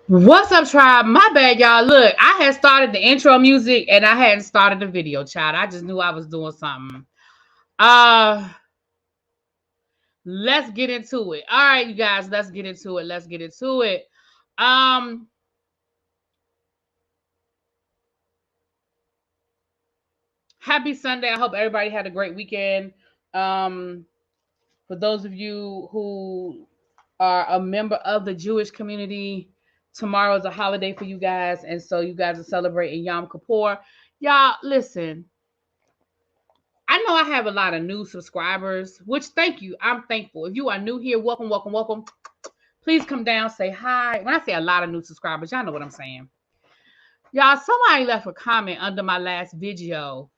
What's up, tribe? My bad, y'all. Look, I had started the intro music and I hadn't started the video, child. I just knew I was doing something. Uh, let's get into it. All right, you guys, let's get into it. Let's get into it. Um, Happy Sunday. I hope everybody had a great weekend. Um, for those of you who are a member of the Jewish community, tomorrow is a holiday for you guys, and so you guys are celebrating Yom Kippur. Y'all, listen. I know I have a lot of new subscribers, which thank you. I'm thankful. If you are new here, welcome, welcome, welcome. Please come down, say hi. When I say a lot of new subscribers, y'all know what I'm saying. Y'all, somebody left a comment under my last video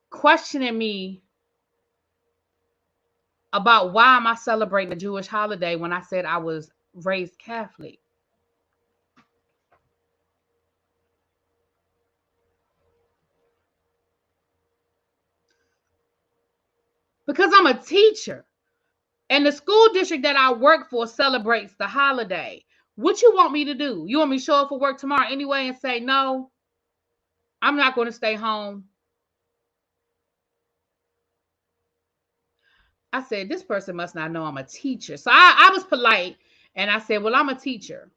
questioning me about why am I celebrating a Jewish holiday when I said I was raised Catholic. Because I'm a teacher. And the school district that I work for celebrates the holiday. What you want me to do? You want me to show up for work tomorrow anyway and say, no, I'm not going to stay home? I said, this person must not know I'm a teacher. So I was polite and I said, well, I'm a teacher.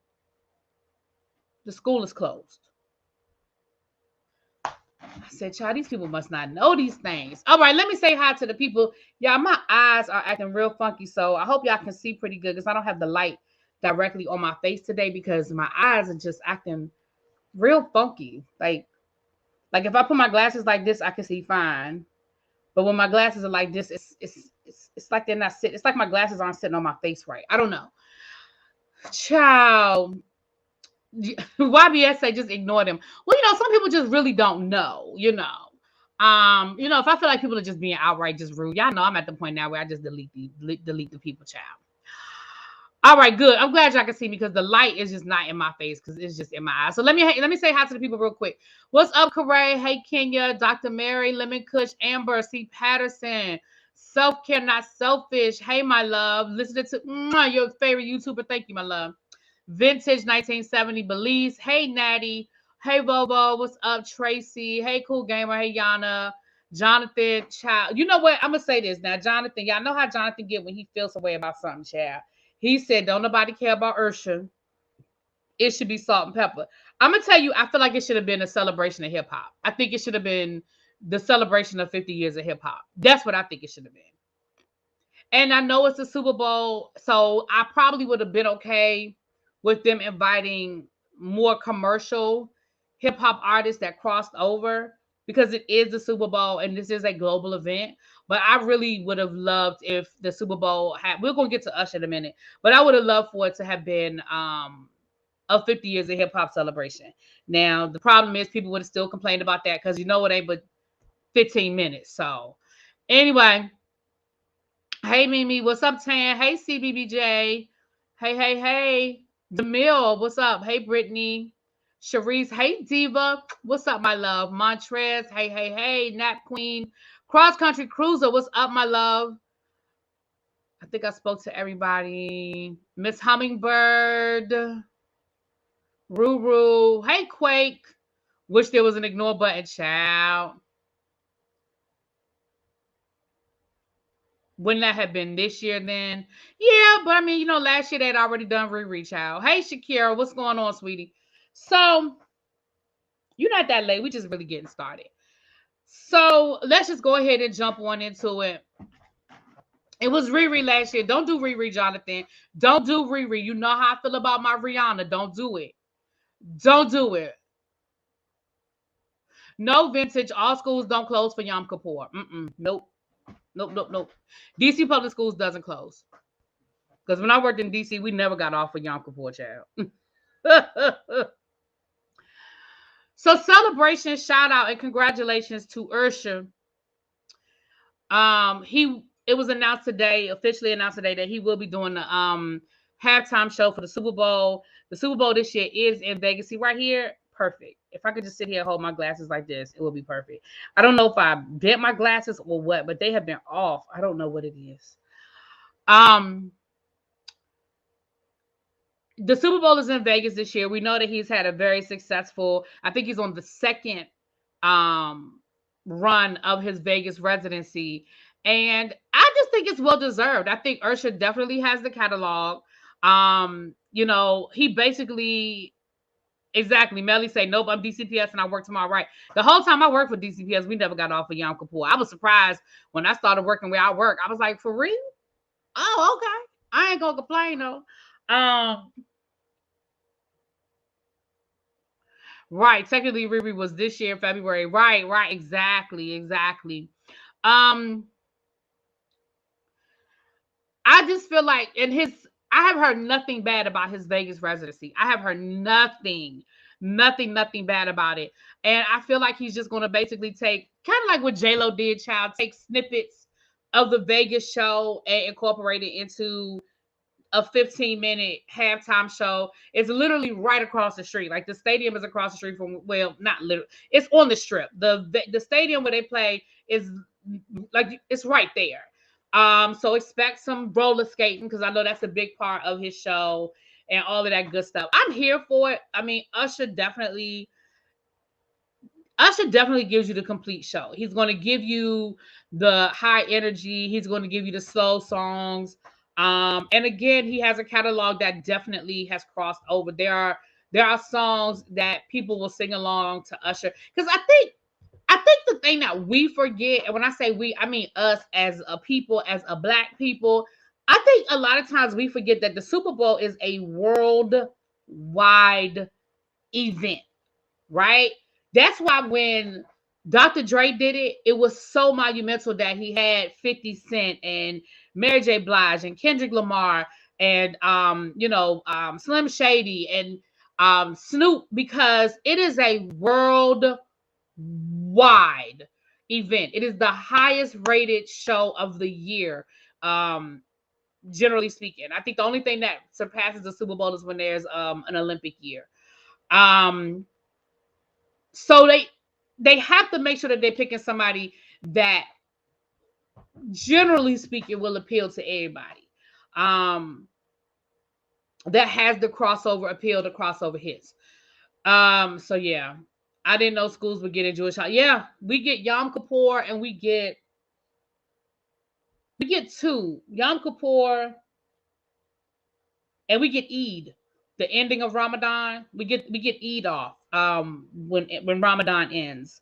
The school is closed. I said, child, these people must not know these things. All right, let me say hi to the people. Y'all, my eyes are acting real funky, so I hope y'all can see pretty good because I don't have the light directly on my face today because my eyes are just acting real funky. Like if I put my glasses like this, I can see fine. But when my glasses are like this, it's like they're not sitting. It's like my glasses aren't sitting on my face right. I don't know. Child. YBS say just ignore them. Well, some people just really don't know, if I feel like people are just being outright just rude, y'all know I'm at the point now where I just delete the people, child. All right, good. I'm glad y'all can see me because the light is just not in my face because it's just in my eyes. So let me say hi to the people real quick. What's up, Corey? Hey, Kenya, Dr. Mary, Lemon Kush, Amber, C. Patterson, Self-Care Not Selfish. Hey, my love. Listening to your favorite YouTuber. Thank you, my love. Vintage 1970 Belize. Hey, Natty. Hey, Bobo. What's up, Tracy? Hey, Cool Gamer. Hey, Yana. Jonathan, child. You know what? I'm going to say this now. Jonathan, y'all know how Jonathan get when he feels a way about something, child. He said, don't nobody care about Usher. It should be salt and pepper. I'm going to tell you, I feel like it should have been a celebration of hip hop. I think it should have been the celebration of 50 years of hip hop. That's what I think it should have been. And I know it's a Super Bowl, so I probably would have been okay with them inviting more commercial hip hop artists that crossed over because it is the Super Bowl and this is a global event. But I really would have loved if the Super Bowl had, we're going to get to Usher in a minute, but I would have loved for it to have been a 50 years of hip hop celebration. Now, the problem is people would have still complained about that because it ain't but 15 minutes. So anyway, hey, Mimi, what's up, Tan? Hey, CBBJ. Hey. DeMille, what's up? Hey, Brittany. Sharice, hey, Diva. What's up, my love? Montrez, hey. Nap Queen. Cross Country Cruiser, what's up, my love? I think I spoke to everybody. Miss Hummingbird. Ruru. Hey, Quake. Wish there was an ignore button, child. Wouldn't that have been this year then? Yeah, but I mean, last year they'd already done Riri, child. Hey, Shakira, what's going on, sweetie? So, you're not that late. We just really getting started. So, let's just go ahead and jump on into it. It was Riri last year. Don't do Riri, Jonathan. Don't do Riri. You know how I feel about my Rihanna. Don't do it. Don't do it. No, Vintage. All schools don't close for Yom Kippur. Nope. DC public schools doesn't close. Because when I worked in DC, we never got off for Yom Kippur, child. So celebration, shout out, and congratulations to Usher. It was announced today, officially announced today, that he will be doing the halftime show for the Super Bowl. The Super Bowl this year is in Vegas. See right here, perfect. If I could just sit here and hold my glasses like this, it would be perfect. I don't know if I bent my glasses or what, but they have been off. I don't know what it is. the Super Bowl is in Vegas this year. We know that he's had a very successful, I think he's on the second um run of his Vegas residency. And I just think it's well deserved. I think Usher definitely has the catalog. He basically exactly. Melly say, nope, I'm DCPS and I work tomorrow. Right. The whole time I worked for DCPS, we never got off of Yom Kippur. I was surprised when I started working where I work. I was like, for real? Oh, okay. I ain't gonna complain though. Um, right. Technically, Riri was this year, February. Right, right, exactly. Um, I just feel like I have heard nothing bad about his Vegas residency. I have heard nothing bad about it. And I feel like he's just gonna basically take kind of like what J-Lo did, child, take snippets of the Vegas show and incorporate it into a 15-minute halftime show. It's literally right across the street. Like the stadium is across the street from, well, not literally, it's on the strip. The stadium where they play is like it's right there. So expect some roller skating because I know that's a big part of his show and all of that good stuff. I'm here for it. I mean, Usher definitely gives you the complete show. He's going to give you the high energy. He's going to give you the slow songs. And again, he has a catalog that definitely has crossed over. There are songs that people will sing along to Usher because I think the thing that we forget, and when I say we, I mean us as a people, as a black people. I think a lot of times we forget that the Super Bowl is a worldwide event, right? That's why when Dr. Dre did it, it was so monumental that he had 50 Cent and Mary J. Blige and Kendrick Lamar and Slim Shady and Snoop because it is a worldwide event. It is the highest rated show of the year. Generally speaking, I think the only thing that surpasses the Super Bowl is when there's an Olympic year. Um, So they have to make sure that they're picking somebody that, generally speaking, will appeal to everybody. Um, that has the crossover appeal, the crossover hits. So yeah, I didn't know schools would get a Jewish holiday. Yeah, we get Yom Kippur and we get two Yom Kippur and we get Eid, the ending of Ramadan. We get Eid off when Ramadan ends.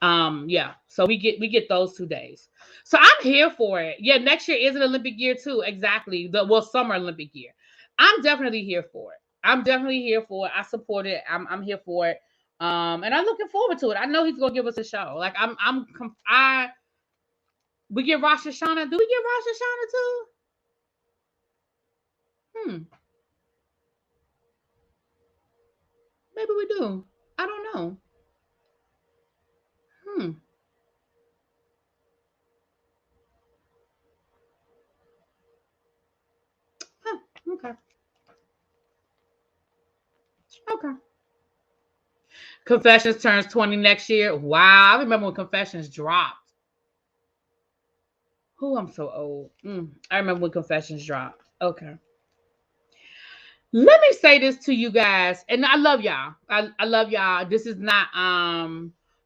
Yeah, so we get those 2 days. So I'm here for it. Yeah, next year is an Olympic year too. Exactly. Summer Olympic year. I'm definitely here for it. I'm definitely here for it. I support it. I'm here for it. And I'm looking forward to it. I know he's gonna give us a show. Like we get Rosh Hashanah. Do we get Rosh Hashanah too? Hmm. Maybe we do. I don't know. Hmm. Huh. Okay. Okay. Confessions turns 20 next year. Wow. I remember when Confessions dropped. Oh, I'm so old. I remember when Confessions dropped. Okay. Let me say this to you guys, and I love y'all. I love y'all. This is not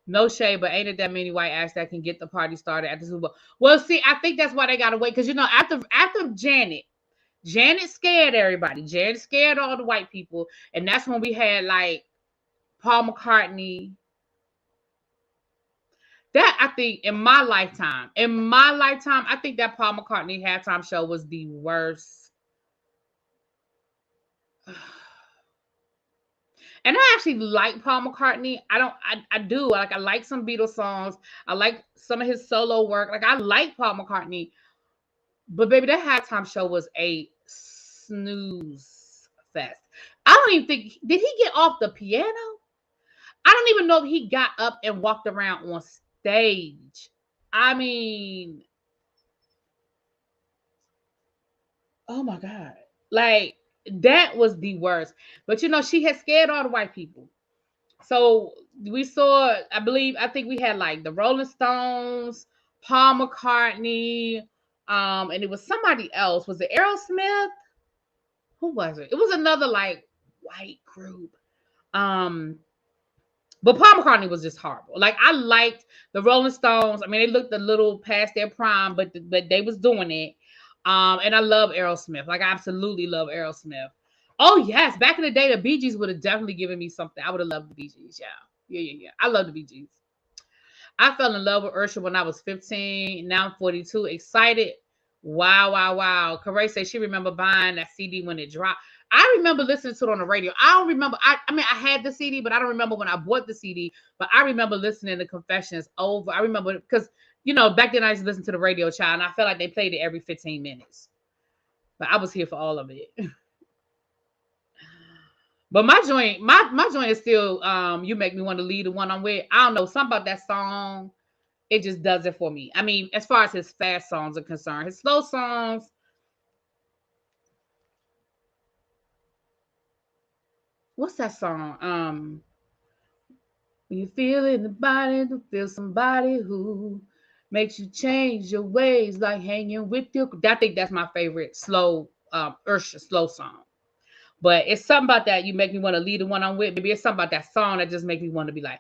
no shade, but ain't it that many white acts that can get the party started at the Super Bowl? Well, see, I think that's why they gotta wait because after Janet scared everybody. Janet scared all the white people, and that's when we had like Paul McCartney. That I think in my lifetime, I think that Paul McCartney halftime show was the worst. And I actually like Paul McCartney. I do. I like some Beatles songs. I like some of his solo work. Like I like Paul McCartney. But baby, that halftime show was a snooze fest. I don't even think did he get off the piano? I don't even know if he got up and walked around on stage. I mean, oh my God. Like that was the worst. But she had scared all the white people. So we saw, I think we had like the Rolling Stones, Paul McCartney, and it was somebody else. Was it Aerosmith? Who was it? It was another like white group. But Paul McCartney was just horrible. Like I liked the Rolling Stones. I mean, they looked a little past their prime, but they was doing it. And I love Aerosmith. Like I absolutely love Aerosmith. Oh yes, back in the day, the Bee Gees would have definitely given me something. I would have loved the Bee Gees. Yeah. I love the Bee Gees. I fell in love with Usher when I was 15. Now I'm 42. Excited. Wow. Corey says she remember buying that CD when it dropped. I remember listening to it on the radio. I don't remember. I mean, I had the CD, but I don't remember when I bought the CD. But I remember listening to Confessions over. I remember because, back then I used to listen to the radio, child, and I felt like they played it every 15 minutes. But I was here for all of it. But my joint is still You Make Me Want to Leave the One I'm With. I don't know, something about that song. It just does it for me. I mean, as far as his fast songs are concerned, his slow songs. What's that song? When you feel in the body to feel somebody who makes you change your ways, like hanging with you. I think that's my favorite slow Usher slow song. But it's something about that. You make me want to leave the one I'm with. Maybe it's something about that song that just makes me want to be like,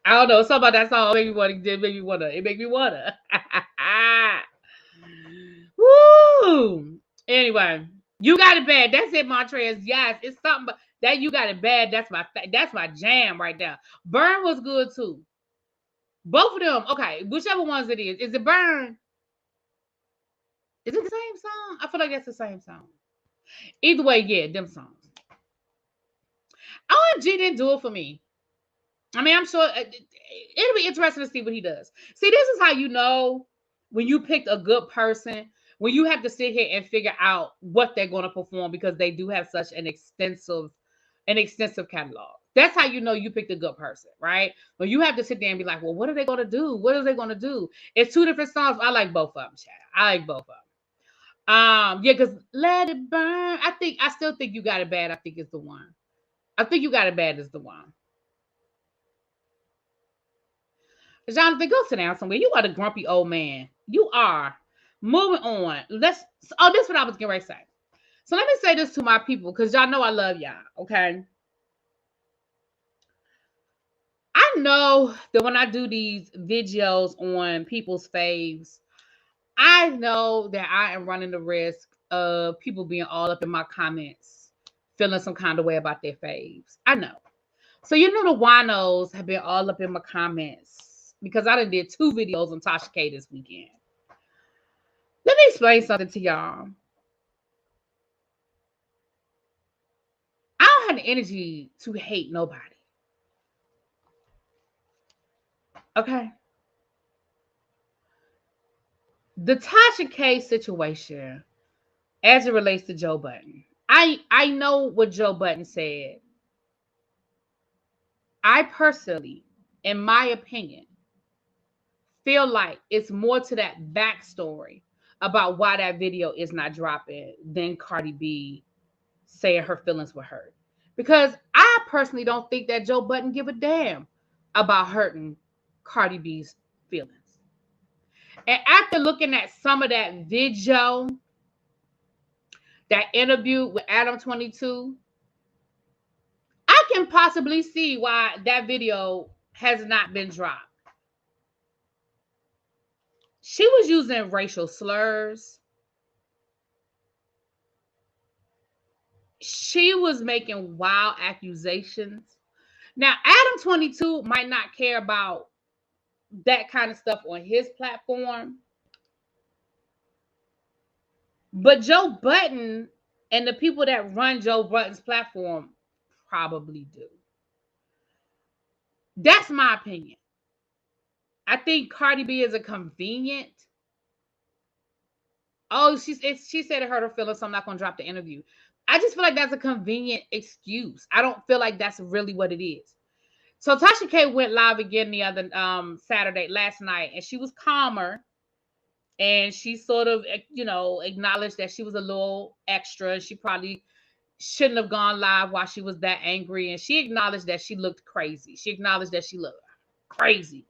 I don't know. Something about that song make me want to. It make me want to. Woo! Anyway, You Got It Bad. That's it, Montrez. Yes, it's something but that You Got It Bad. That's my jam right there. Burn was good too. Both of them. Okay, whichever ones it is. Is it Burn? Is it the same song? I feel like that's the same song. Either way, yeah, them songs. OMG didn't do it for me. I mean, I'm sure it'll be interesting to see what he does. See, this is how you know when you picked a good person, when you have to sit here and figure out what they're going to perform because they do have such an extensive catalog. That's how you know you picked a good person, right? When you have to sit there and be like, well, what are they going to do? What are they going to do? It's two different songs. I like both of them, Chad. I like both of them. Yeah, because Let It Burn. I still think You Got It Bad. I think it's the one. I think You Got It Bad is the one. Jonathan, go sit down somewhere. You are the grumpy old man. You are. Moving on. This is what I was getting ready to say. So let me say this to my people, because y'all know I love y'all, okay? I know that when I do these videos on people's faves, I know that I am running the risk of people being all up in my comments, feeling some kind of way about their faves. I know. So you know the winos have been all up in my comments because I done did 2 videos on Tasha K this weekend. Let me explain something to y'all. I don't have the energy to hate nobody. Okay? The Tasha K situation as it relates to Joe Budden. I know what Joe Budden said. I personally, in my opinion, feel like it's more to that backstory about why that video is not dropping than Cardi B saying her feelings were hurt. Because I personally don't think that Joe Budden give a damn about hurting Cardi B's feelings. And after looking at some of that video, that interview with Adam 22, I can possibly see why that video has not been dropped. She was using racial slurs. She was making wild accusations. Now, Adam 22 might not care about that kind of stuff on his platform, but Joe Budden and the people that run Joe Budden's platform probably do. That's my opinion. I think Cardi B is a convenient. Oh, she said it hurt her feelings, so I'm not going to drop the interview. I just feel like that's a convenient excuse. I don't feel like that's really what it is. So Tasha K went live again the other Saturday, last night, and she was calmer. And she sort of, acknowledged that she was a little extra. She probably shouldn't have gone live while she was that angry. And she acknowledged that she looked crazy. She acknowledged that she looked crazy.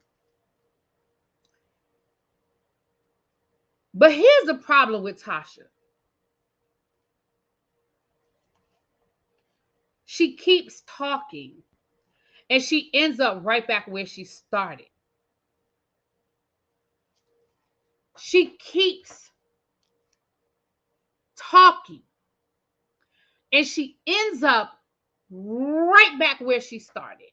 But here's the problem with Tasha. She keeps talking and she ends up right back where she started. She keeps talking and she ends up right back where she started.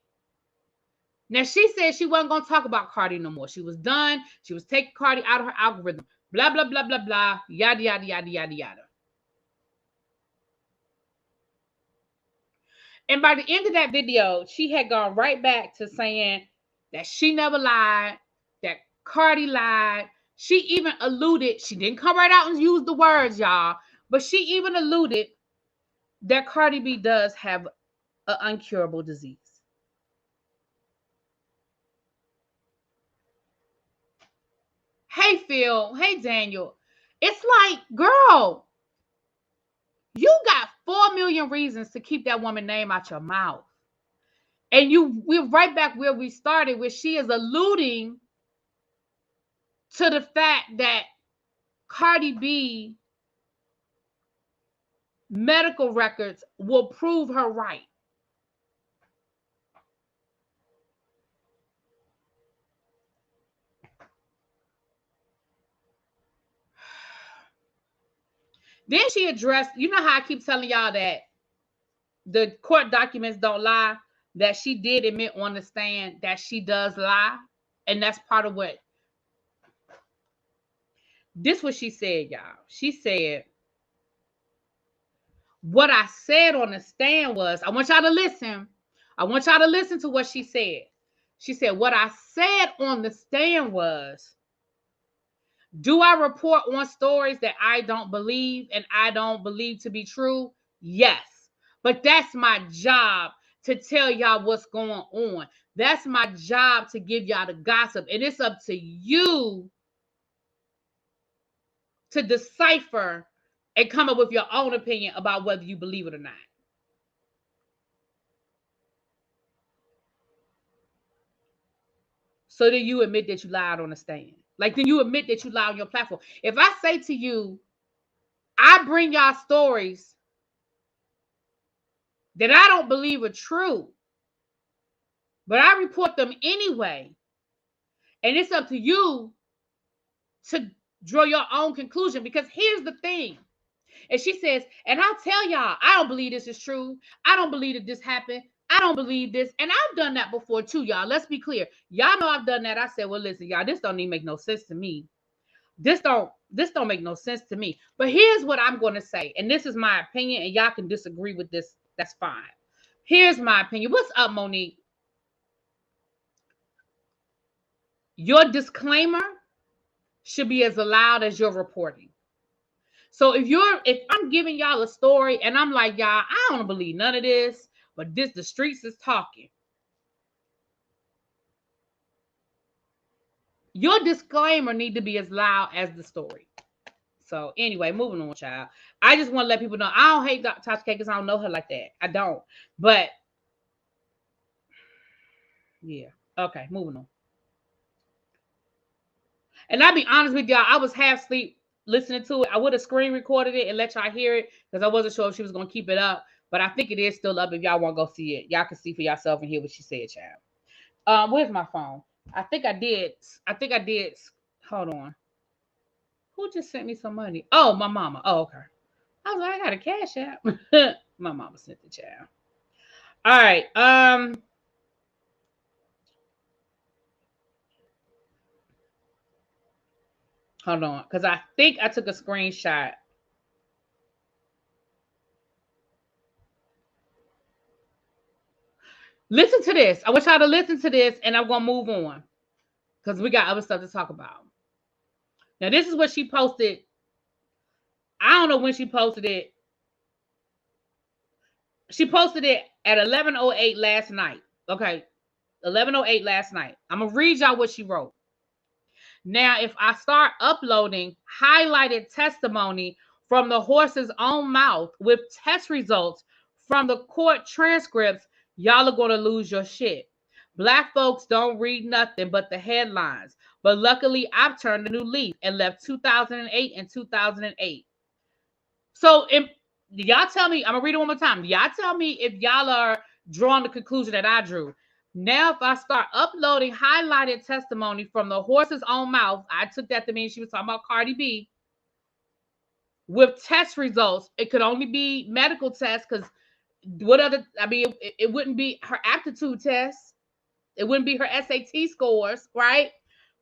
Now, she said she wasn't going to talk about Cardi no more. She was done. She was taking Cardi out of her algorithm. Blah, blah, blah, blah, blah. Yada, yada, yada, yada, yada. And by the end of that video, she had gone right back to saying that she never lied, that Cardi lied. She even alluded, she didn't come right out and use the words, y'all, but she even alluded that Cardi B does have an uncurable disease. Hey, Phil. Hey, Daniel. It's like, girl, you got 4 million reasons to keep that woman's name out your mouth. And we're right back where we started, where she is alluding to the fact that Cardi B medical records will prove her right. Then she addressed, you know how I keep telling y'all that the court documents don't lie, that she did admit on the stand that she does lie. And that's part of what, this what she said, y'all. She said, what I said on the stand was, I want y'all to listen. I want y'all to listen to what she said. She said, what I said on the stand was, do I report on stories that I don't believe and I don't believe to be true? Yes. But that's my job to tell y'all what's going on. That's my job to give y'all the gossip. And it's up to you to decipher and come up with your own opinion about whether you believe it or not. So then you admit that you lied on the stand. Like, then you admit that you lied on your platform. If I say to you, I bring y'all stories that I don't believe are true, but I report them anyway, and it's up to you to draw your own conclusion, because here's the thing. And she says, and I'll tell y'all, I don't believe this is true. I don't believe that this happened. I don't believe this. And I've done that before too, y'all. Let's be clear. Y'all know I've done that. I said, well, listen, y'all, this don't even make no sense to me. This don't make no sense to me. But here's what I'm going to say. And this is my opinion, and y'all can disagree with this. That's fine. Here's my opinion. What's up, Monique? Your disclaimer should be as loud as your reporting. So if I'm giving y'all a story and I'm like, y'all, I don't believe none of this, but the streets is talking, your disclaimer need to be as loud as the story. So anyway, moving on, child. I just want to let people know I don't hate Tasha K because I don't know her like that. I don't. But yeah. Okay, moving on. And I'll be honest with y'all, I was half asleep listening to it. I would have screen recorded it and let y'all hear it because I wasn't sure if she was going to keep it up. But I think it is still up if y'all want to go see it. Y'all can see for yourself and hear what she said, child. Where's my phone? I think I did. Hold on. Who just sent me some money? Oh, my mama. Oh, okay. I was like, I got a cash app. My mama sent the child. All right. Hold on, because I think I took a screenshot. Listen to this. I want y'all to listen to this, and I'm gonna move on because we got other stuff to talk about. Now, this is what she posted. I don't know when she posted it. She posted it at 11:08 last night. Okay, 11:08 last night. I'm gonna read y'all what she wrote. Now, if I start uploading highlighted testimony from the horse's own mouth with test results from the court transcripts, y'all are going to lose your shit. Black folks don't read nothing but the headlines. But luckily, I've turned a new leaf and left 2008 and 2008. So Y'all tell me, I'm gonna read it one more time. Y'all tell me if y'all are drawing the conclusion that I drew. Now, if I start uploading highlighted testimony from the horse's own mouth, I took that to mean she was talking about Cardi B, with test results. It could only be medical tests, because what other, I mean, it wouldn't be her aptitude tests. It wouldn't be her SAT scores, right?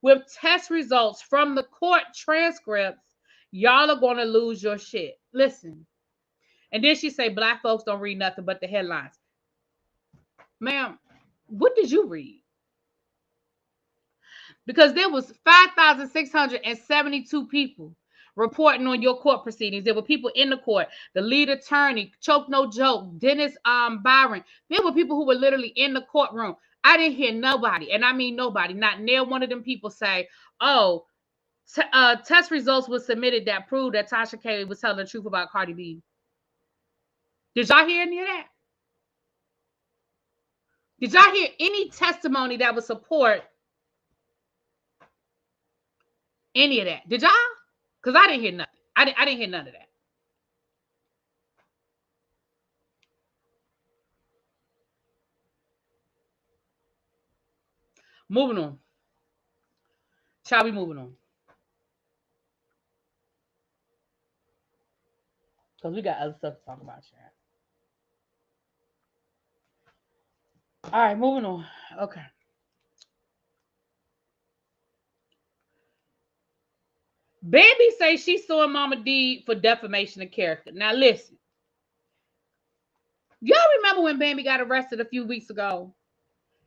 With test results from the court transcripts, y'all are going to lose your shit. Listen. And then she say, black folks don't read nothing but the headlines. Ma'am, what did you read? Because there was 5,672 people reporting on your court proceedings. There were people in the court, the lead attorney, Choke No Joke, Dennis Byron. There were people who were literally in the courtroom. I didn't hear nobody, and I mean nobody, not near one of them people say, oh, test results were submitted that proved that Tasha K was telling the truth about Cardi B. Did y'all hear any of that? Did y'all hear any testimony that would support any of that? Did y'all? Because I didn't hear nothing. I didn't hear none of that. Moving on. Shall we moving on? Because we got other stuff to talk about, Sharon. All right, moving on. Okay. Bambi say she's suing Mama D for defamation of character. Now listen. Y'all remember when Bambi got arrested a few weeks ago?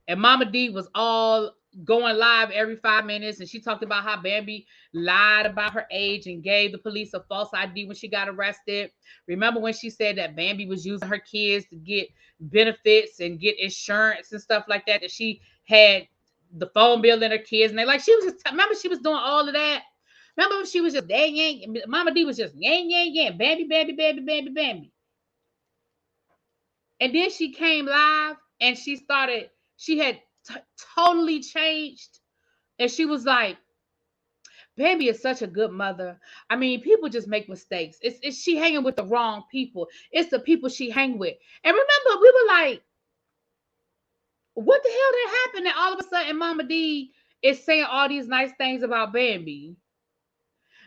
And Mama D was all going live every 5 minutes, and she talked about how Bambi lied about her age and gave the police a false ID when she got arrested. Remember when she said that Bambi was using her kids to get benefits and get insurance and stuff like that, that she had the phone bill in her kids, and they like, she was just, remember she was doing all of that? Remember she was just yang, Mama D was just yang, Bambi, Bambi, Bambi, Bambi, Bambi. And then she came live and she had totally changed. And she was like, Bambi is such a good mother. I mean, people just make mistakes. It's she hanging with the wrong people. It's the people she hang with. And remember, we were like, what the hell did happen? And all of a sudden, Mama D is saying all these nice things about Bambi.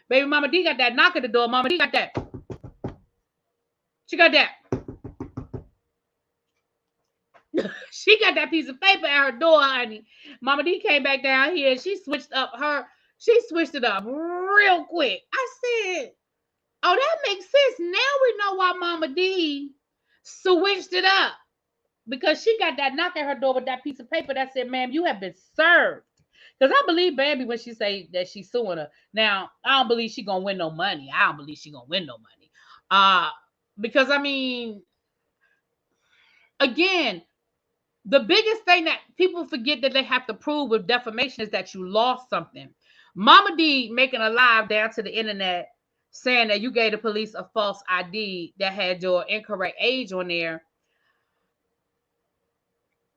Baby Mama D got that knock at the door. Mama D got that. She got that. She got that piece of paper at her door, honey. Mama D came back down here and she switched it up real quick. I said, oh, that makes sense. Now we know why Mama D switched it up. Because she got that knock at her door with that piece of paper that said, ma'am, you have been served. Because I believe Bambi when she say that she's suing her. Now, I don't believe she gonna win no money. Because I mean, again, the biggest thing that people forget that they have to prove with defamation is that you lost something. Mama D making a live down to the internet saying that you gave the police a false ID that had your incorrect age on there.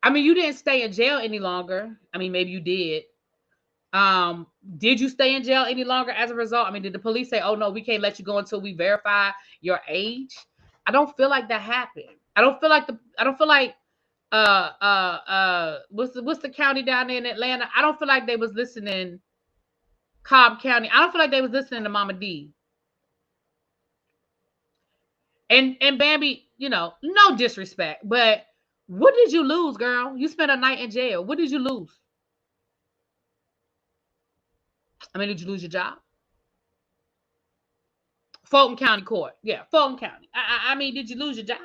I mean, you didn't stay in jail any longer. I mean, maybe you did. Did you stay in jail any longer as a result? I mean, did the police say, oh no, we can't let you go until we verify your age? I don't feel like that happened. I don't feel like what's the county down there in Atlanta? I don't feel like they was listening. Cobb County. I don't feel like they was listening to Mama D. And Bambi, you know, no disrespect, but what did you lose, girl? You spent a night in jail. What did you lose? I mean, did you lose your job? Fulton County Court. Yeah, Fulton County. I mean, did you lose your job?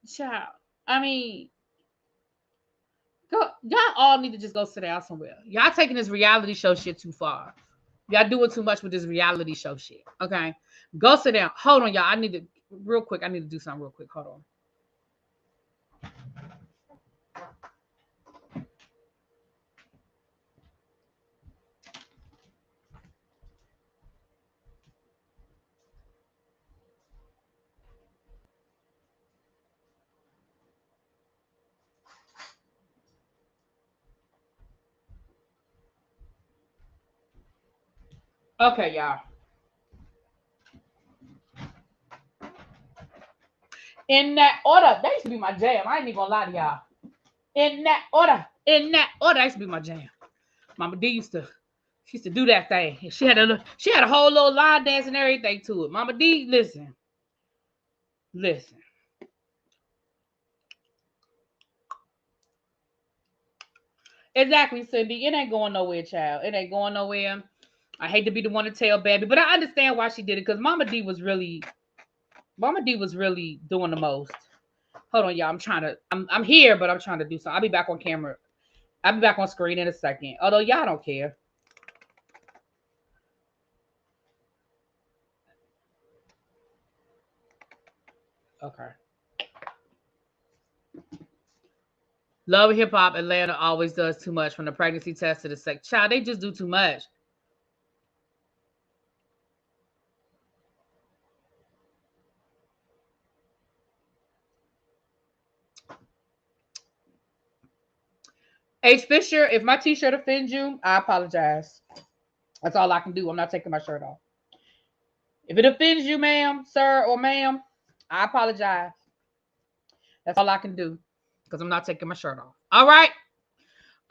Child. I mean, y'all all need to just go sit down somewhere. Y'all taking this reality show shit too far. Y'all doing too much with this reality show shit. Okay. Go sit down. Hold on, y'all. I need to do something real quick. Hold on. Okay, y'all. In that order. That used to be my jam. I ain't even gonna lie to y'all. In that order. In that order. That used to be my jam. Mama D she used to do that thing. She had a whole little line dance and everything to it. Mama D, listen. Listen. Exactly, Cindy. It ain't going nowhere, child. It ain't going nowhere. I hate to be the one to tell baby, but I understand why she did it because Mama D was really doing the most. Hold on, y'all. I'm here, but I'm trying to do something. I'll be back on camera. I'll be back on screen in a second. Although y'all don't care. Okay. Love and Hip Hop Atlanta always does too much from the pregnancy test to the sex. Child, they just do too much. H. Fisher, if my t-shirt offends you, I apologize. That's all I can do. I'm not taking my shirt off. If it offends you, ma'am, sir, or ma'am, I apologize. That's all I can do because I'm not taking my shirt off. All right.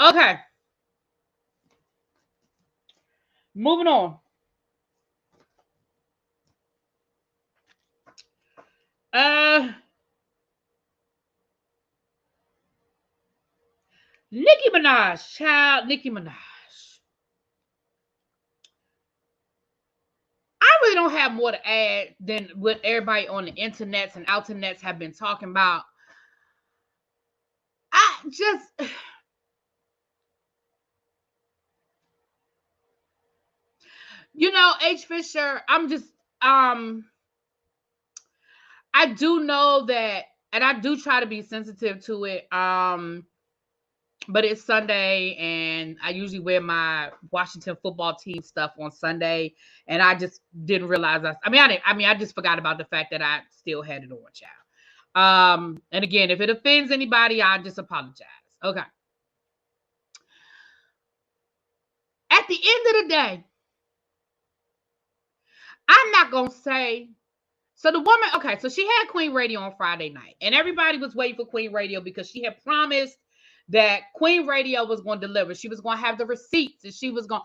Okay. Moving on. Nicki Minaj, child, Nicki Minaj. I really don't have more to add than what everybody on the internets and outernets have been talking about. I just H. Fisher, I do know that, and I do try to be sensitive to it. But it's Sunday, and I usually wear my Washington football team stuff on Sunday, and I just didn't realize I just forgot about the fact that I still had it on, child. And again, if it offends anybody, I just apologize. Okay. At the end of the day, I'm not gonna say. So the woman, okay, so she had Queen Radio on Friday night, and everybody was waiting for Queen Radio because she had promised that Queen Radio was going to deliver. She was going to have the receipts, and she was going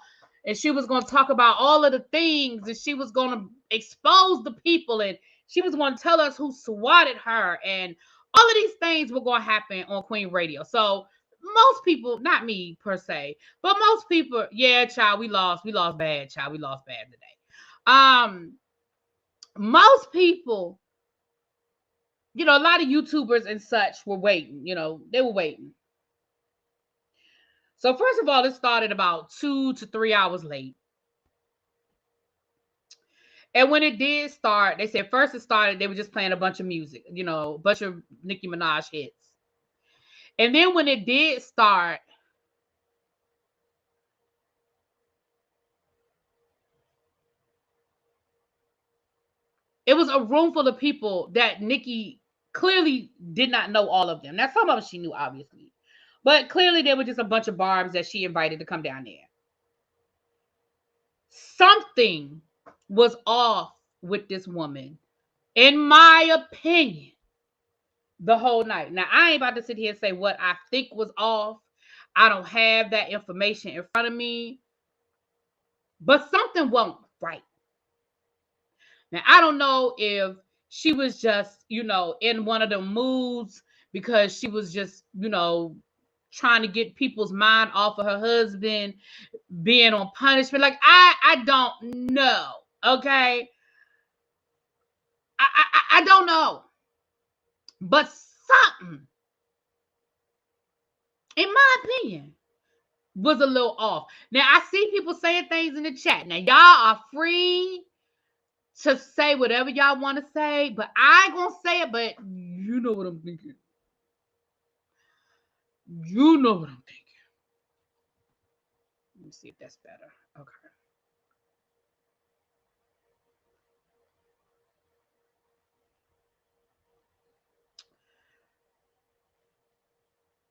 to talk about all of the things, and she was going to expose the people, and she was going to tell us who swatted her, and all of these things were going to happen on Queen Radio. So most people, not me per se, but most people, yeah, child, we lost bad, child, we lost bad today. Most people, a lot of YouTubers and such were waiting. They were waiting. So first of all, it started about 2 to 3 hours late. And when it did start, they said first it started, they were just playing a bunch of music, a bunch of Nicki Minaj hits. And then when it did start, it was a room full of people that Nicki clearly did not know all of them. Now, some of them she knew, obviously. But clearly there were just a bunch of barbs that she invited to come down there. Something was off with this woman, in my opinion, the whole night. Now, I ain't about to sit here and say what I think was off. I don't have that information in front of me. But something wasn't right. Now, I don't know if she was just, in one of the moods because she was just, trying to get people's mind off of her husband being on punishment. Like, I don't know. Okay. I don't know. But something, in my opinion, was a little off. Now, I see people saying things in the chat. Now, y'all are free to say whatever y'all want to say, but I ain't gonna say it, but you know what I'm thinking. You know what I'm thinking. Let me see if that's better. Okay.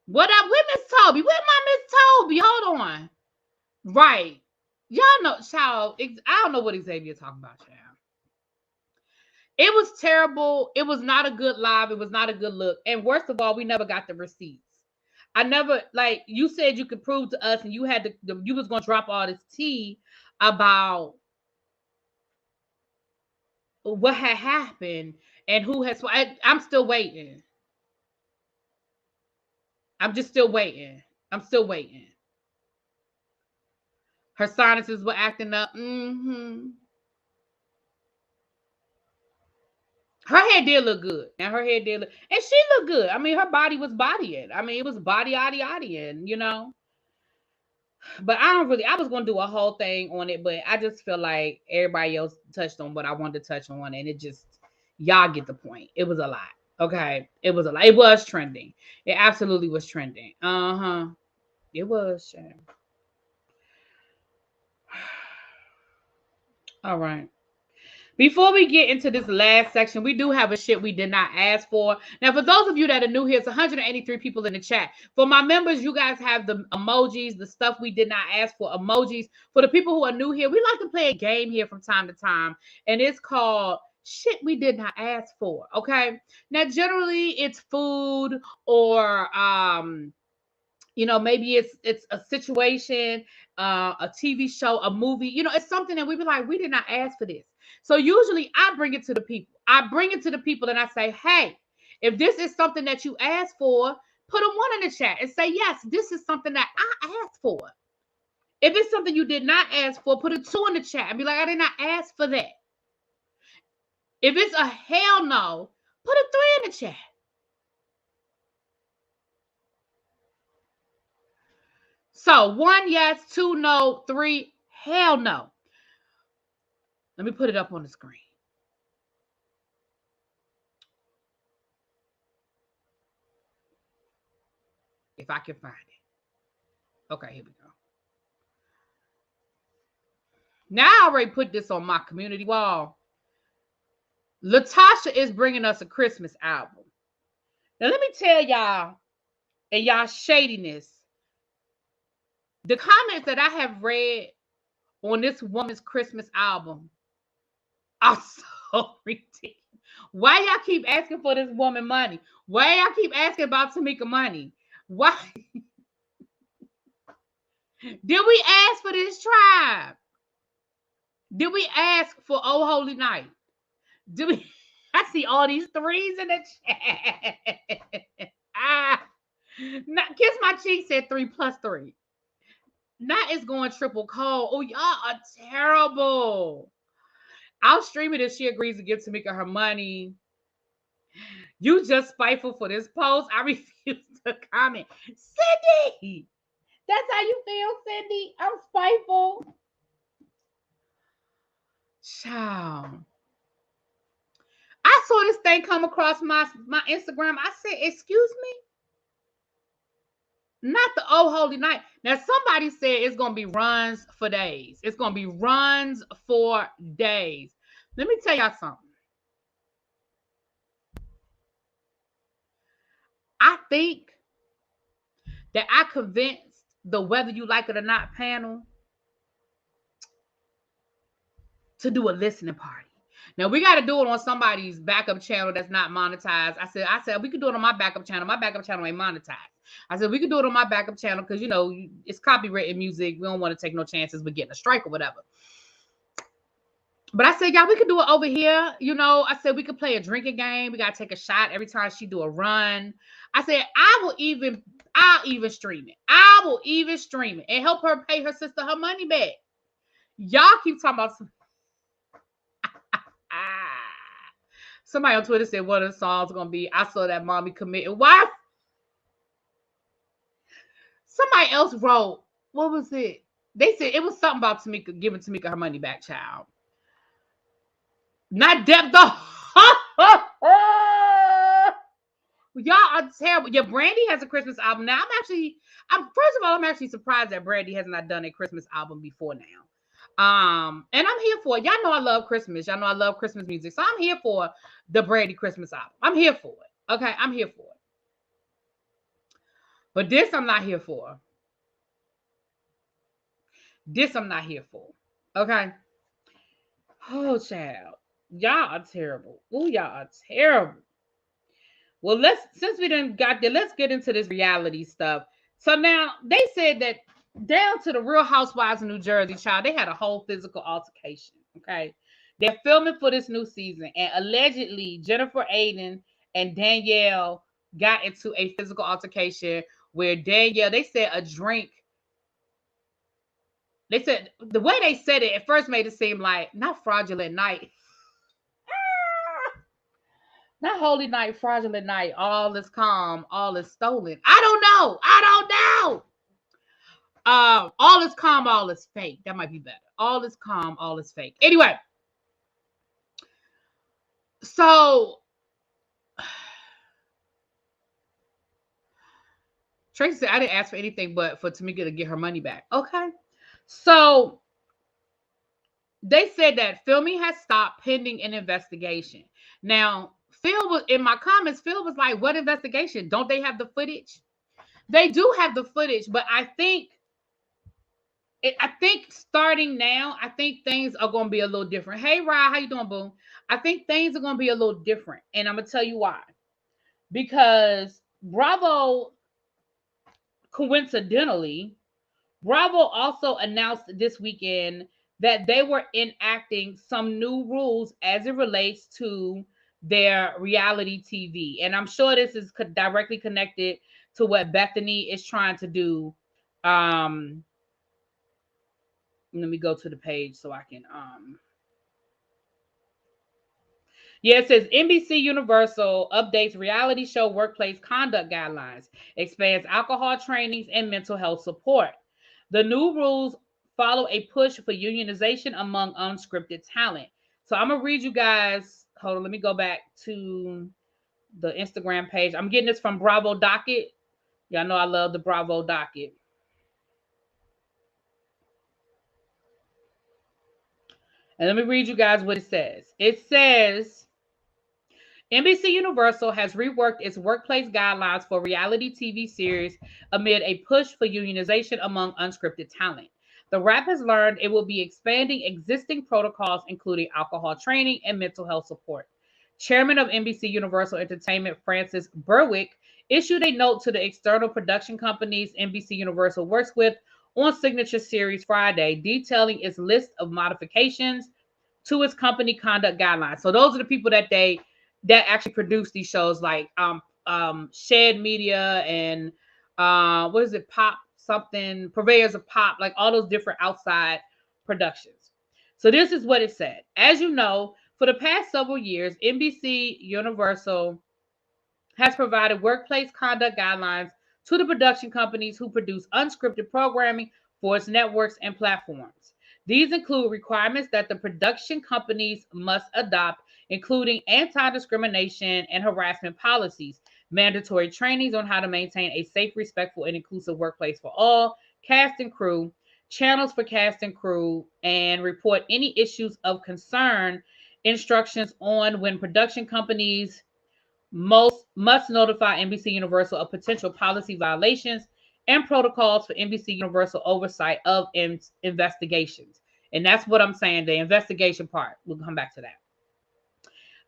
What up with Miss Toby? Where my Miss Toby? Hold on. Right. Y'all know, child, I don't know what Xavier talking about, child. It was terrible. It was not a good live. It was not a good look. And worst of all, we never got the receipts. I never, like you said, you could prove to us, and you had you was gonna drop all this tea about what had happened and who has. I'm still waiting. I'm just still waiting. I'm still waiting. Her sinuses were acting up. Her hair did look good. Now her hair did look, and she looked good. I mean, her body was bodying. I mean, it was body, you know. But I was going to do a whole thing on it, but I just feel like everybody else touched on what I wanted to touch on, and it just, y'all get the point. It was a lot. Okay. It was a lot. It was trending. It absolutely was trending. It was. All right. Before we get into this last section, we do have a shit we did not ask for. Now, for those of you that are new here, it's 183 people in the chat. For my members, you guys have the emojis, the stuff we did not ask for, emojis. For the people who are new here, we like to play a game here from time to time, and it's called shit we did not ask for. Okay. Now, generally, it's food or you know, maybe it's a situation, a TV show, a movie. You know, it's something that we be like, we did not ask for this. So usually I bring it to the people. I bring it to the people and I say, hey, if this is something that you asked for, put a 1 in the chat and say, yes, this is something that I asked for. If it's something you did not ask for, put a 2 in the chat and be like, I did not ask for that. If it's a hell no, put a 3 in the chat. So 1 yes, 2 no, 3 hell no. Let me put it up on the screen. If I can find it. Okay, here we go. Now I already put this on my community wall. Latasha is bringing us a Christmas album. Now let me tell y'all, and y'all shadiness, the comments that I have read on this woman's Christmas album are so ridiculous. Why y'all keep asking for this woman money? Why y'all keep asking about Tamika money? Why? Did we ask for this tribe? Did we ask for Oh Holy Night? Did we? I see all these 3s in the chat. Not, Kiss My Cheek said 3 plus 3. Not is going triple cold. Oh, y'all are terrible. I'll stream it if she agrees to give Tamika her money. You just spiteful for this post. I refuse to comment. Cindy, that's how you feel, Cindy? I'm spiteful. Child. I saw this thing come across my Instagram. I said, excuse me? Not the Oh Holy Night. Now, somebody said it's going to be runs for days. It's going to be runs for days. Let me tell y'all something. I think that I convinced the Whether You Like It or Not panel to do a listening party. Now we got to do it on somebody's backup channel that's not monetized. I said we could do it on my backup channel. My backup channel ain't monetized. I said we could do it on my backup channel because, you know, it's copyrighted music. We don't want to take no chances with getting a strike or whatever. But I said, y'all, we could do it over here. You know, I said we could play a drinking game. We got to take a shot every time she do a run. I said, I'll even stream it. I will even stream it and help her pay her sister her money back. Y'all keep talking about somebody on Twitter said one of the songs going to be I Saw That Mommy Committing. Why? Somebody else wrote, what was it? They said it was something about Tamika giving Tamika her money back, child. Not depth though. Y'all are terrible. Yeah, Brandy has a Christmas album. Now first of all, I'm actually surprised that Brandy has not done a Christmas album before now. And I'm here for it. Y'all know I love Christmas. Y'all know I love Christmas music. So I'm here for the Brandy Christmas album. I'm here for it. Okay, I'm here for it. But this I'm not here for. This I'm not here for. Okay. Oh, child. Y'all are terrible. Ooh, y'all are terrible. Well, since we done got there, let's get into this reality stuff. So now they said that down to the Real Housewives of New Jersey, child, they had a whole physical altercation. Okay. They're filming for this new season, and allegedly Jennifer Aiden and Danielle got into a physical altercation where Danielle, they said a drink. They said the way they said it at first made it seem like not fraudulent night. Not holy night, fraudulent night, all is calm, all is stolen. I don't know. I don't know. All is calm, all is fake. That might be better. All is calm, all is fake. Anyway, so Tracy said I didn't ask for anything but for Tamika to get her money back. Okay. So they said that filming has stopped pending an investigation. Now, Phil was in my comments, Phil was like, what investigation? Don't they have the footage? They do have the footage, but I think starting now, I think things are going to be a little different. Hey, Rod, how you doing, boo? I think things are going to be a little different, and I'm going to tell you why. Because coincidentally, Bravo also announced this weekend that they were enacting some new rules as it relates to their reality TV. And I'm sure this is directly connected to what Bethany is trying to do. Let me go to the page so I can yeah, it says NBC Universal updates reality show workplace conduct guidelines, expands alcohol trainings and mental health support. The new rules follow a push for unionization among unscripted talent. So I'm gonna read you guys. Hold on, let me go back to the Instagram page. I'm getting this from Bravo Docket. Y'all know I love the Bravo Docket. And let me read you guys what it says. It says NBC Universal has reworked its workplace guidelines for reality TV series amid a push for unionization among unscripted talent. The Wrap has learned it will be expanding existing protocols, including alcohol training and mental health support. Chairman of NBC Universal Entertainment, Francis Berwick, issued a note to the external production companies NBC Universal works with on Signature Series Friday, detailing its list of modifications to its company conduct guidelines. So those are the people that actually produce these shows, like Shed Media and what is it, Pop something, Purveyors of Pop, like all those different outside productions. So this is what it said. As you know, for the past several years, NBC Universal has provided workplace conduct guidelines to the production companies who produce unscripted programming for its networks and platforms. These include requirements that the production companies must adopt, including anti-discrimination and harassment policies, mandatory trainings on how to maintain a safe, respectful, and inclusive workplace for all, cast and crew, channels for cast and crew, and report any issues of concern, instructions on when production companies must notify NBC Universal of potential policy violations and protocols for NBC Universal oversight of investigations. And that's what I'm saying, the investigation part. We'll come back to that.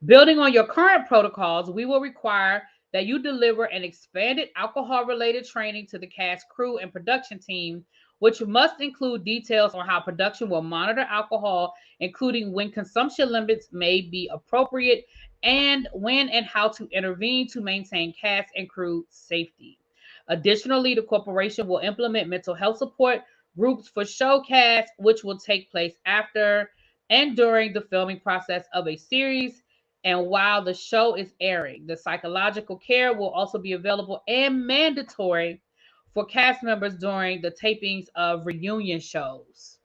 Building on your current protocols, we will require that you deliver an expanded alcohol-related training to the cast, crew, and production team, which must include details on how production will monitor alcohol, including when consumption limits may be appropriate and when and how to intervene to maintain cast and crew safety. Additionally, the corporation will implement mental health support groups for showcast, which will take place after and during the filming process of a series and while the show is airing. The psychological care will also be available and mandatory for cast members during the tapings of reunion shows.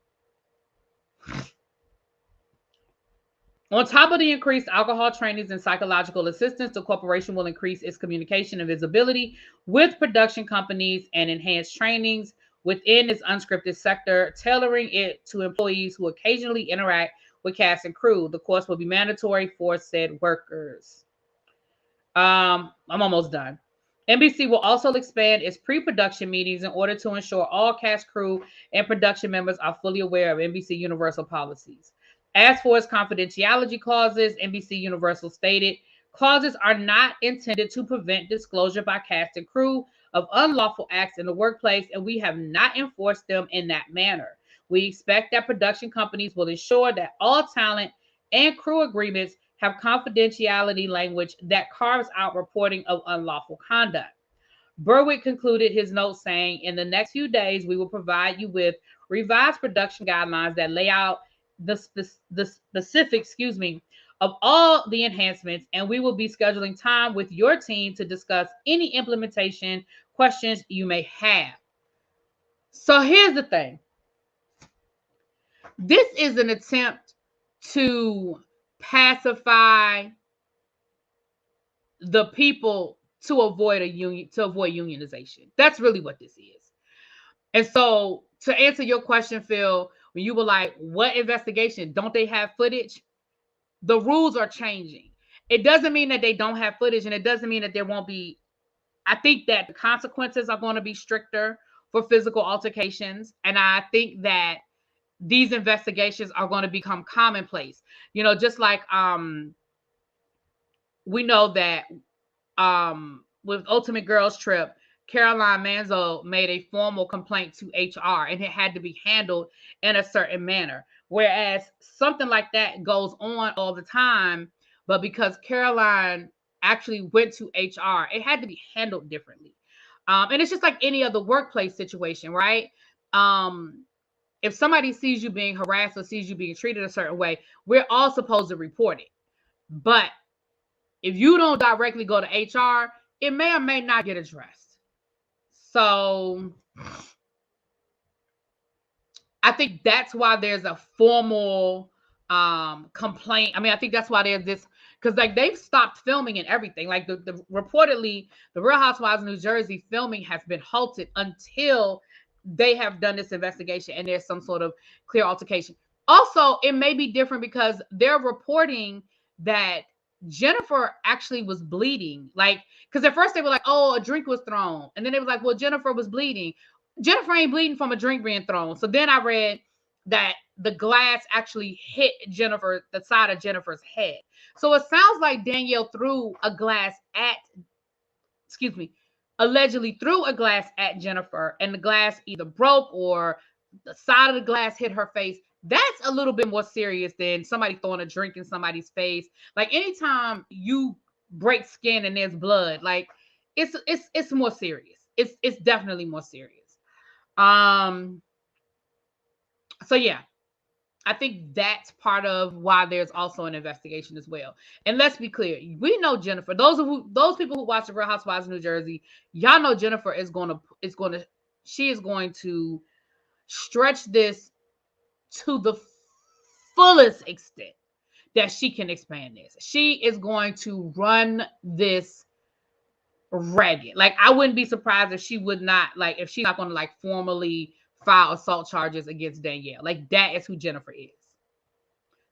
On top of the increased alcohol trainings and psychological assistance, the corporation will increase its communication and visibility with production companies and enhance trainings within its unscripted sector, tailoring it to employees who occasionally interact with cast and crew. The course will be mandatory for said workers. I'm almost done. NBC will also expand its pre-production meetings in order to ensure all cast, crew, and production members are fully aware of NBC Universal policies. As for its confidentiality clauses, NBC Universal stated, clauses are not intended to prevent disclosure by cast and crew of unlawful acts in the workplace, and we have not enforced them in that manner. We expect that production companies will ensure that all talent and crew agreements have confidentiality language that carves out reporting of unlawful conduct. Berwick concluded his note saying, in the next few days, we will provide you with revised production guidelines that lay out the specifics, of all the enhancements, and we will be scheduling time with your team to discuss any implementation questions you may have. So here's the thing. This is an attempt to pacify the people to avoid unionization. That's really what this is. And so to answer your question, Phil, when you were like, what investigation? Don't they have footage? The rules are changing. It doesn't mean that they don't have footage, and it doesn't mean that there won't be. I think that the consequences are going to be stricter for physical altercations. And I think that these investigations are going to become commonplace. Just like we know that with Ultimate Girls Trip, Caroline Manzo made a formal complaint to HR, and it had to be handled in a certain manner. Whereas something like that goes on all the time, but because Caroline actually went to HR, it had to be handled differently. And it's just like any other workplace situation, right? If somebody sees you being harassed or sees you being treated a certain way, we're all supposed to report it. But if you don't directly go to HR, it may or may not get addressed. So I think that's why there's a formal complaint. I mean, I think that's why there's this, because like they've stopped filming and everything. Like the reportedly, the Real Housewives of New Jersey filming has been halted until they have done this investigation and there's some sort of clear altercation. Also, it may be different because they're reporting that Jennifer actually was bleeding. Like, because at first they were like, oh, a drink was thrown. And then they were like, well, Jennifer was bleeding. Jennifer ain't bleeding from a drink being thrown. So then I read that the glass actually hit Jennifer, the side of Jennifer's head. So it sounds like Danielle threw a glass at, allegedly threw a glass at Jennifer, and the glass either broke or the side of the glass hit her face. That's a little bit more serious than somebody throwing a drink in somebody's face. Like anytime you break skin and there's blood, like it's more serious. It's definitely more serious. So yeah, I think that's part of why there's also an investigation as well. And let's be clear, we know Jennifer. Those people who watch the Real Housewives of New Jersey, y'all know Jennifer she is going to stretch this to the fullest extent that she can expand this. She is going to run this ragged. Like, I wouldn't be surprised if she would not, like, if she's not going to like formally file assault charges against Danielle. Like, that is who Jennifer is.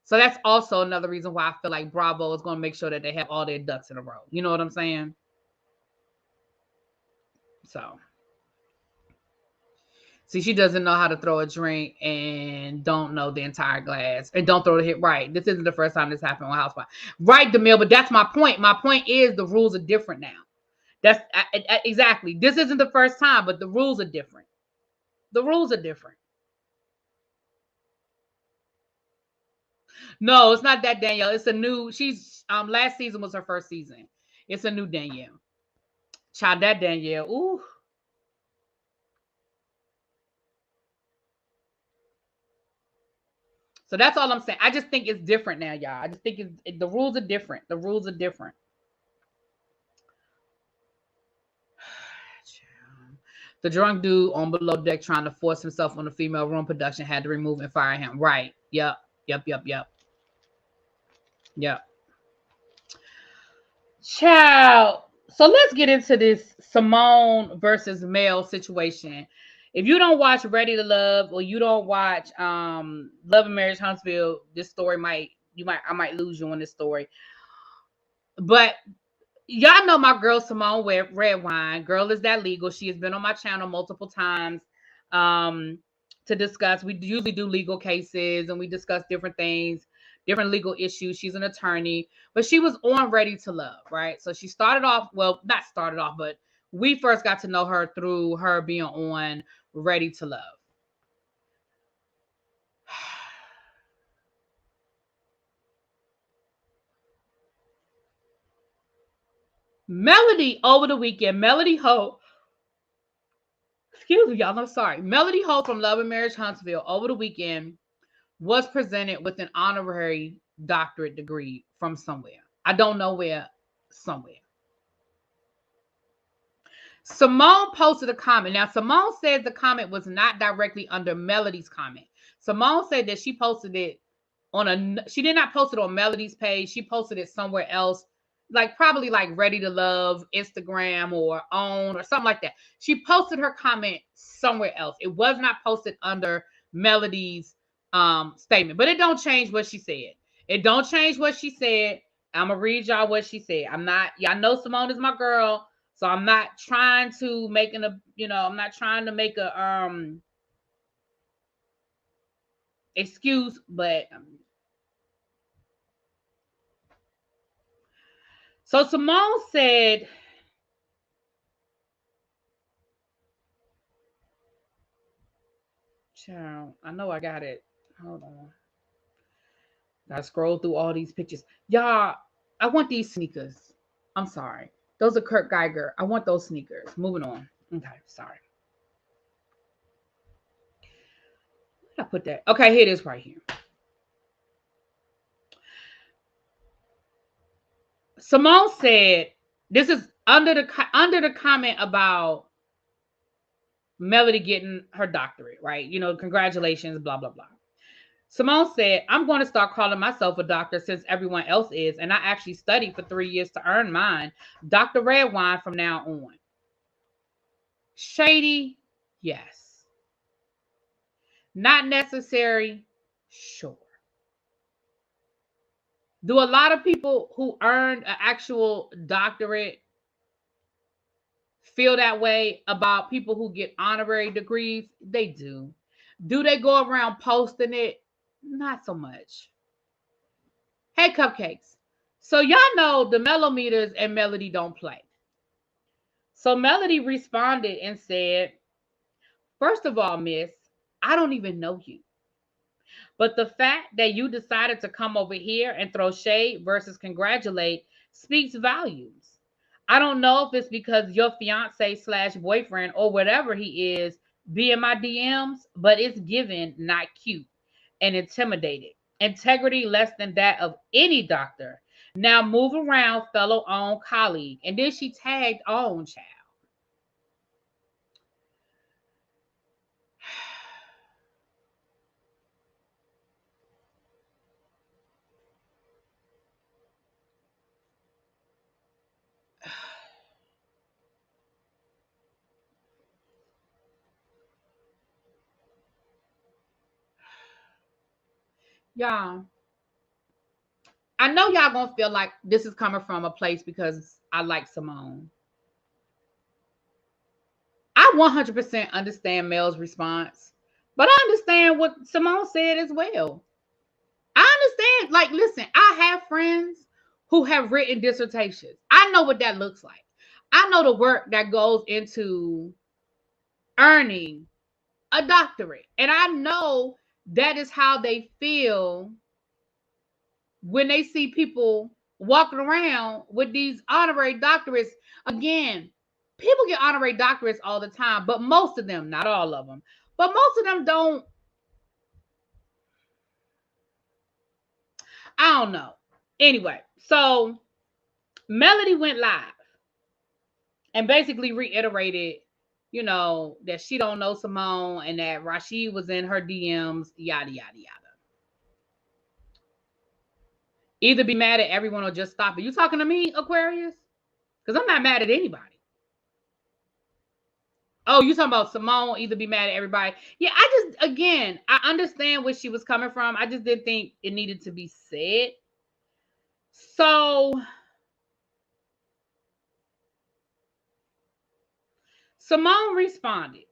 So that's also another reason why I feel like Bravo is going to make sure that they have all their ducks in a row. You know what I'm saying? So, see, she doesn't know how to throw a drink and don't know the entire glass and don't throw the hit right. This isn't the first time this happened on Housewives. Right, DeMille, but that's my point. My point is the rules are different now. That's exactly. This isn't the first time, but the rules are different. The rules are different. No, it's not that Danielle. It's a new. She's last season was her first season. It's a new Danielle. Child, that Danielle. Ooh. So that's all I'm saying. I just think it's different now, y'all. I just think the rules are different. The rules are different. The drunk dude on below deck trying to force himself on the female room production had to remove and fire him. Right. Yep. Child. So let's get into this Simone versus Mel situation. If you don't watch Ready to Love or you don't watch Love and Marriage Huntsville, this story I might lose you on this story. But y'all know my girl Simone Redwine. Girl, is that legal? She has been on my channel multiple times to discuss. We usually do legal cases and we discuss different things. different legal issues. She's an attorney, but she was on Ready to Love, right? So she started off, well, not started off, but we first got to know her through her being on Ready to Love. Melody over the weekend, Melody Ho, excuse me, y'all, I'm sorry. Melody Ho from Love and Marriage Huntsville over the weekend was presented with an honorary doctorate degree from somewhere. I don't know where, somewhere. Simone posted a comment. Now, Simone said the comment was not directly under Melody's comment. Simone said that she posted it she did not post it on Melody's page. She posted it somewhere else, like probably like Ready to Love, Instagram, or OWN, or something like that. She posted her comment somewhere else. It was not posted under Melody's statement, but it don't change what she said. It don't change what she said. I'm gonna read y'all what she said. I'm not, y'all know Simone is my girl, so I'm not trying to make I'm not trying to make a excuse, but so Simone said, child, I know I got it. Hold on. Gotta scroll through all these pictures. Y'all, I want these sneakers. I'm sorry. Those are Kurt Geiger. I want those sneakers. Moving on. Okay, sorry. Where did I put that? Okay, here it is right here. Simone said, this is under the comment about Melody getting her doctorate, right? Congratulations, blah, blah, blah. Simone said, I'm going to start calling myself a doctor since everyone else is, and I actually studied for 3 years to earn mine. Dr. Redwine from now on. Shady? Yes. Not necessary? Sure. Do a lot of people who earned an actual doctorate feel that way about people who get honorary degrees? They do. Do they go around posting it? Not so much. Hey, Cupcakes. So y'all know the Melometers and Melody don't play. So Melody responded and said, first of all, miss, I don't even know you. But the fact that you decided to come over here and throw shade versus congratulate speaks volumes. I don't know if it's because your fiance slash boyfriend or whatever he is be in my DMs, but it's given not cute and intimidated. Integrity less than that of any doctor. Now move around, fellow own colleague. And then she tagged on child. Y'all, I know y'all gonna feel like this is coming from a place because I like Simone. I 100% understand Mel's response, but I understand what Simone said as well. I understand. Like, listen, I have friends who have written dissertations. I know what that looks like. I know the work that goes into earning a doctorate. And I know that is how they feel when they see people walking around with these honorary doctorates. Again, people get honorary doctorates all the time, but most of them, not all of them, but most of them don't. I don't know. Anyway, so Melody went live and basically reiterated, that she don't know Simone and that Rashid was in her DMs, yada, yada, yada. Either be mad at everyone or just stop it. You talking to me, Aquarius? Because I'm not mad at anybody. Oh, you talking about Simone, either be mad at everybody. Yeah, I understand where she was coming from. I just didn't think it needed to be said. So Simone responded.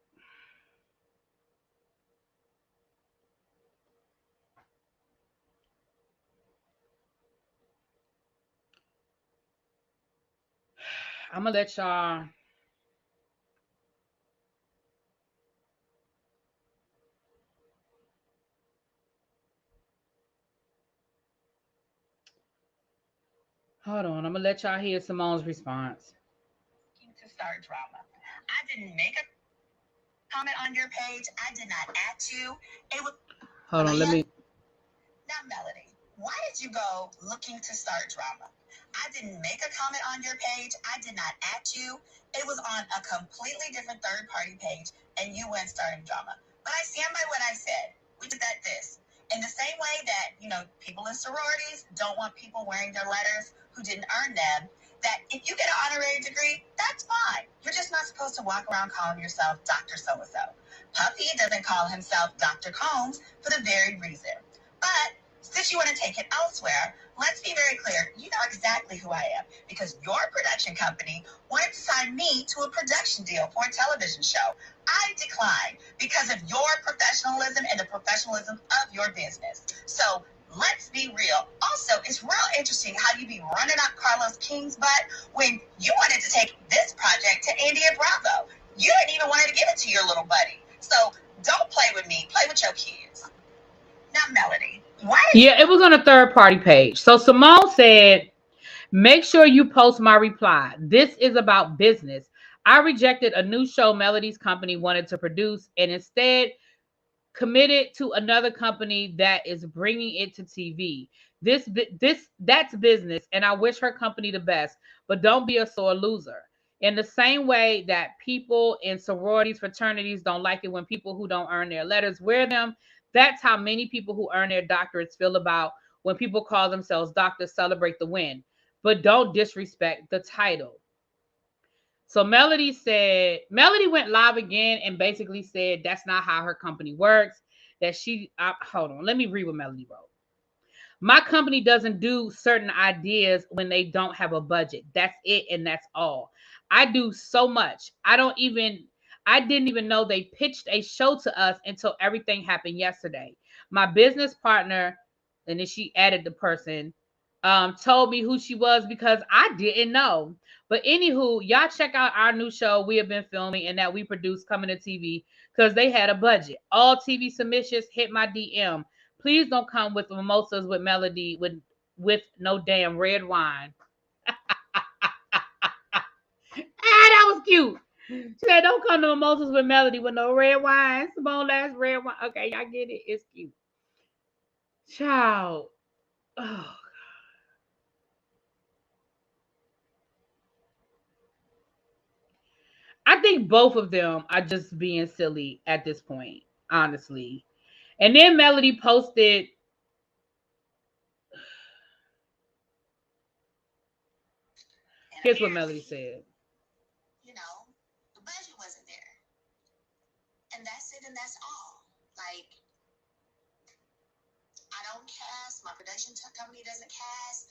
I'm gonna let y'all. Hold on. I'm gonna let y'all hear Simone's response. To start drama. I didn't make a comment on your page. I did not at you. It was. Hold on. Let me. Now, Melody, why did you go looking to start drama? I didn't make a comment on your page. I did not at you. It was on a completely different third-party page, and you went starting drama. But I stand by what I said. We did that this. In the same way that, people in sororities don't want people wearing their letters who didn't earn them, that if you get an honorary degree, that's fine. You're just not supposed to walk around calling yourself Dr. So-and-so. Puffy doesn't call himself Dr. Combs for the very reason. But since you want to take it elsewhere, let's be very clear. You know exactly who I am because your production company wanted to sign me to a production deal for a television show. I declined because of your professionalism and the professionalism of your business. So let's be real. Also, it's real interesting how you be running up Carlos King's butt when you wanted to take this project to India Bravo. You didn't even want to give it to your little buddy. So don't play with me. Play with your kids. Now, Melody, why? Yeah, it was on a third party page. So Simone said, make sure you post my reply. This is about business. I rejected a new show Melody's company wanted to produce and instead committed to another company that is bringing it to TV. That's business, and I wish her company the best, but don't be a sore loser. In the same way that people in sororities, fraternities don't like it when people who don't earn their letters wear them, that's how many people who earn their doctorates feel about when people call themselves doctors, celebrate the win, but don't disrespect the title. So Melody went live again and basically said that's not how her company works. Hold on, let me read what Melody wrote. My company doesn't do certain ideas when they don't have a budget. That's it, and that's all. I do so much. I didn't even know they pitched a show to us until everything happened yesterday. My business partner, and then she added the person, told me who she was because I didn't know. But anywho, y'all check out our new show we have been filming and that we produced coming to TV because they had a budget. All TV submissions hit my DM. Please don't come with mimosas with Melody with no damn red wine. That was cute. She said, "Don't come to mimosas with Melody with no red wine." Simone last red wine. Okay, y'all get it. It's cute. Child. Oh. I think both of them are just being silly at this point, honestly. And then Melody posted. Here's what Melody said. The budget wasn't there. And that's it and that's all. Like, I don't cast. My production company doesn't cast.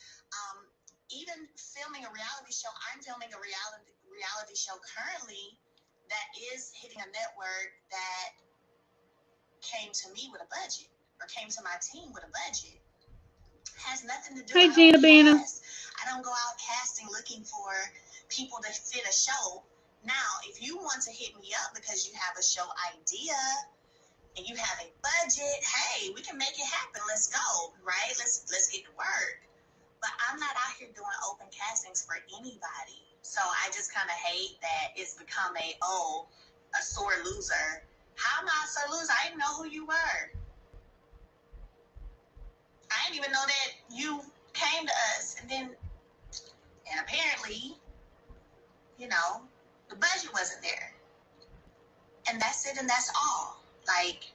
Even filming a reality show, I'm filming a reality show currently that is hitting a network that came to me with a budget or came to my team with a budget. Has nothing to do. Hey, Gina Bina. I don't go out casting looking for people to fit a show. Now, if you want to hit me up because you have a show idea and you have a budget, hey, we can make it happen. Let's go, right? Let's get to work. But I'm not out here doing open castings for anybody. So I just kind of hate that it's become a sore loser. How am I a sore loser? I didn't know who you were. I didn't even know that you came to us. And apparently, the budget wasn't there. And that's it and that's all. Like,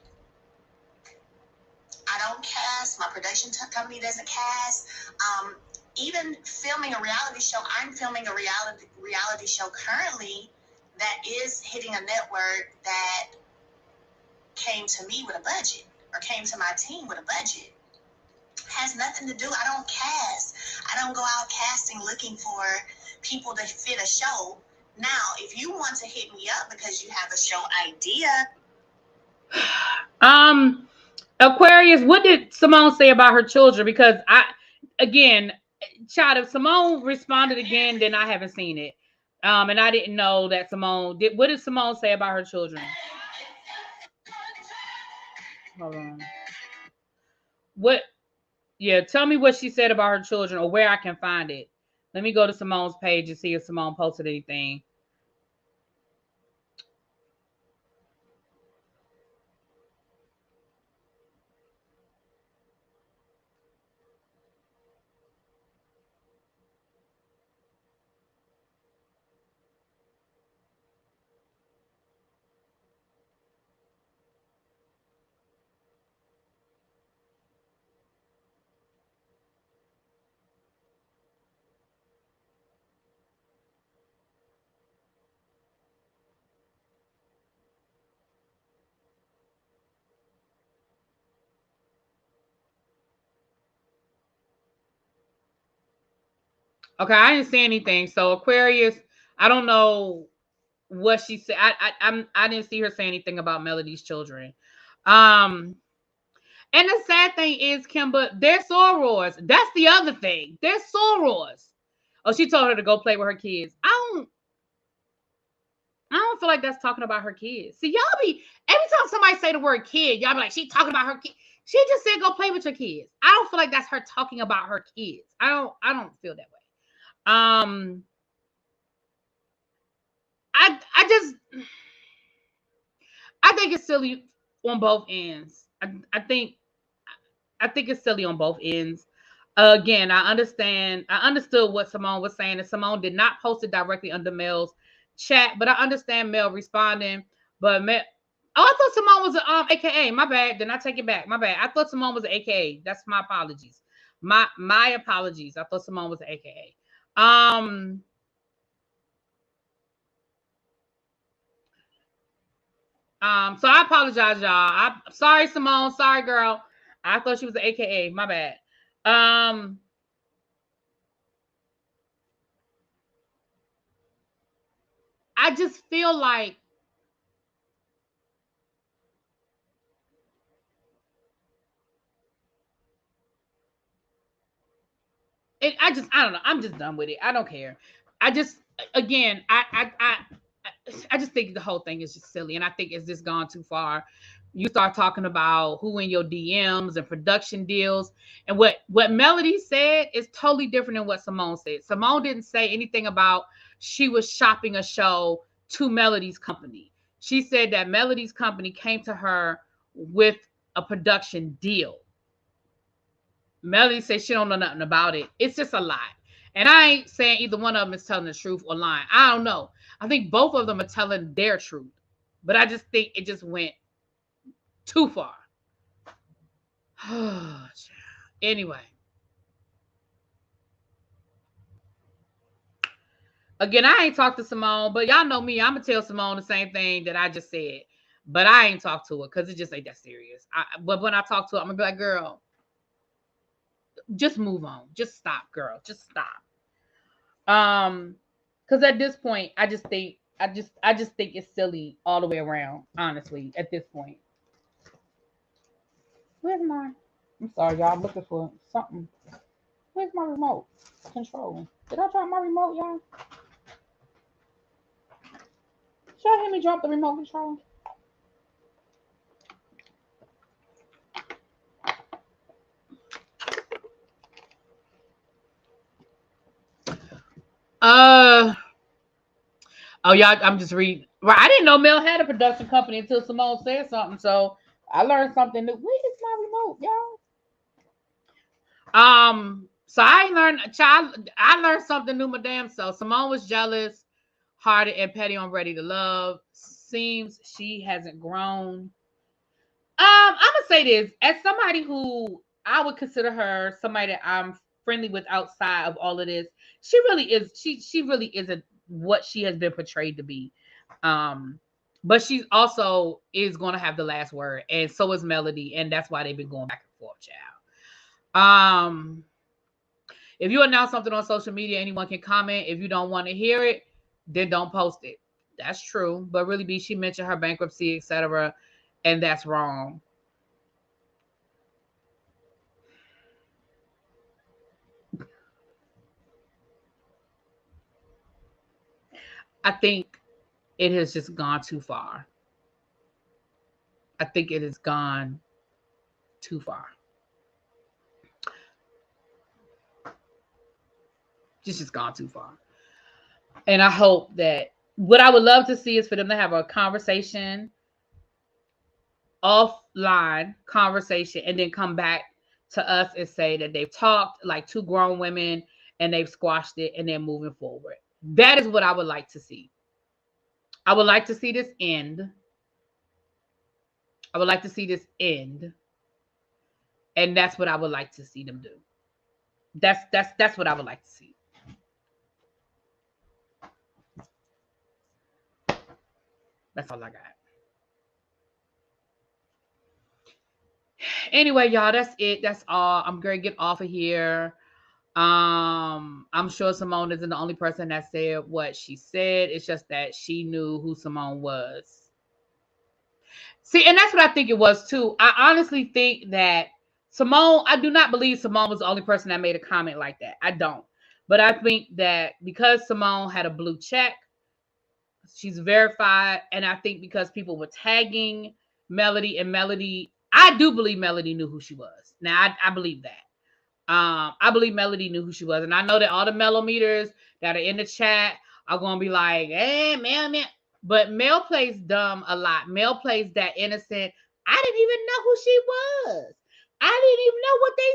I don't cast. My production company doesn't cast. Even filming a reality show, I'm filming a reality show currently that is hitting a network that came to me with a budget or came to my team with a budget. Has nothing to do. I don't cast. I don't go out casting looking for people to fit a show. Now, if you want to hit me up because you have a show idea. Aquarius, what did Simone say about her children? Because child, if Simone responded again, then I haven't seen it. And I didn't know that Simone did. What did Simone say about her children? Hold on. What? Yeah, tell me what she said about her children or where I can find it. Let me go to Simone's page and see if Simone posted anything. Okay, I didn't see anything. So Aquarius, I don't know what she said. I didn't see her say anything about Melody's children. Um, and the sad thing is, Kimber, they're sorors. That's the other thing. They're sorors. Oh, she told her to go play with her kids. I don't feel like that's talking about her kids. See, y'all be every time somebody say the word kid, y'all be like, she talking about her kid. She just said go play with your kids. I don't feel like that's her talking about her kids. I don't feel that way. I just I think it's silly on both ends. I think it's silly on both ends. Again, I understood what Simone was saying, and Simone did not post it directly under Mel's chat, but I understand Mel responding. But Mel, oh, I thought Simone was a AKA. My bad. Then I take it back. My bad. I thought Simone was an AKA. That's my apologies. My apologies. I thought Simone was an AKA. So I apologize, y'all. I'm sorry, Simone. Sorry, girl. I thought she was an AKA. My bad. Um, I just feel like I don't know. I'm just done with it. I don't care. I just again I just think the whole thing is just silly, and I think it's just gone too far. You start talking about who in your DMs and production deals, and what Melody said is totally different than what Simone said. Simone didn't say anything about she was shopping a show to Melody's company. She said that Melody's company came to her with a production deal. Melody says she don't know nothing about it. It's just a lie. And I ain't saying either one of them is telling the truth or lying. I don't know. I think both of them are telling their truth. But I just think it just went too far. Anyway, again, I ain't talked to Simone, but y'all know me. I'm going to tell Simone the same thing that I just said. But I ain't talked to her because it just ain't that serious. But when I talk to her, I'm going to be like, girl, just move on. Just stop, girl. Just stop. Because at this point, I just think it's silly all the way around. Honestly, at this point, where's my? I'm sorry, y'all. I'm looking for something. Where's my remote control? Did I drop my remote, y'all? Should I hear me drop the remote control? Uh oh, y'all. I'm just reading. Right, I didn't know Mel had a production company until Simone said something. So I learned something new. Where is my remote, y'all? So I learned something new, my damn self. Simone was jealous, hearted, and petty on Ready to Love. Seems she hasn't grown. I'm gonna say this as somebody who I would consider her somebody that I'm friendly with outside of all of this. She really is. She really isn't what she has been portrayed to be. Um, but she also is going to have the last word, and so is Melody, and that's why they've been going back and forth, child. If you announce something on social media, anyone can comment. If you don't want to hear it, then don't post it. That's true. But really, she mentioned her bankruptcy, etc., and that's wrong. I think it has just gone too far. I think it has gone too far. Just gone too far. And I hope that what I would love to see is for them to have a conversation, offline conversation, and then come back to us and say that they've talked like two grown women and they've squashed it and they're moving forward. That is what I would like to see. I would like to see this end. I would like to see this end. And that's what I would like to see them do. That's what I would like to see. That's all I got. Anyway, y'all, that's it. That's all. I'm gonna get off of here. I'm sure Simone isn't the only person that said what she said. It's just that she knew who Simone was. See, and that's what I think it was too. I honestly think that Simone, I do not believe Simone was the only person that made a comment like that. I don't. But I think that because Simone had a blue check, she's verified, and I think because people were tagging Melody, and Melody, I do believe Melody knew who she was. Now I believe that. I believe Melody knew who she was, and I know that all the Melometers that are in the chat are gonna be like, "Hey, Mel." But Mel plays dumb a lot. Mel plays that innocent. I didn't even know who she was. I didn't even know what they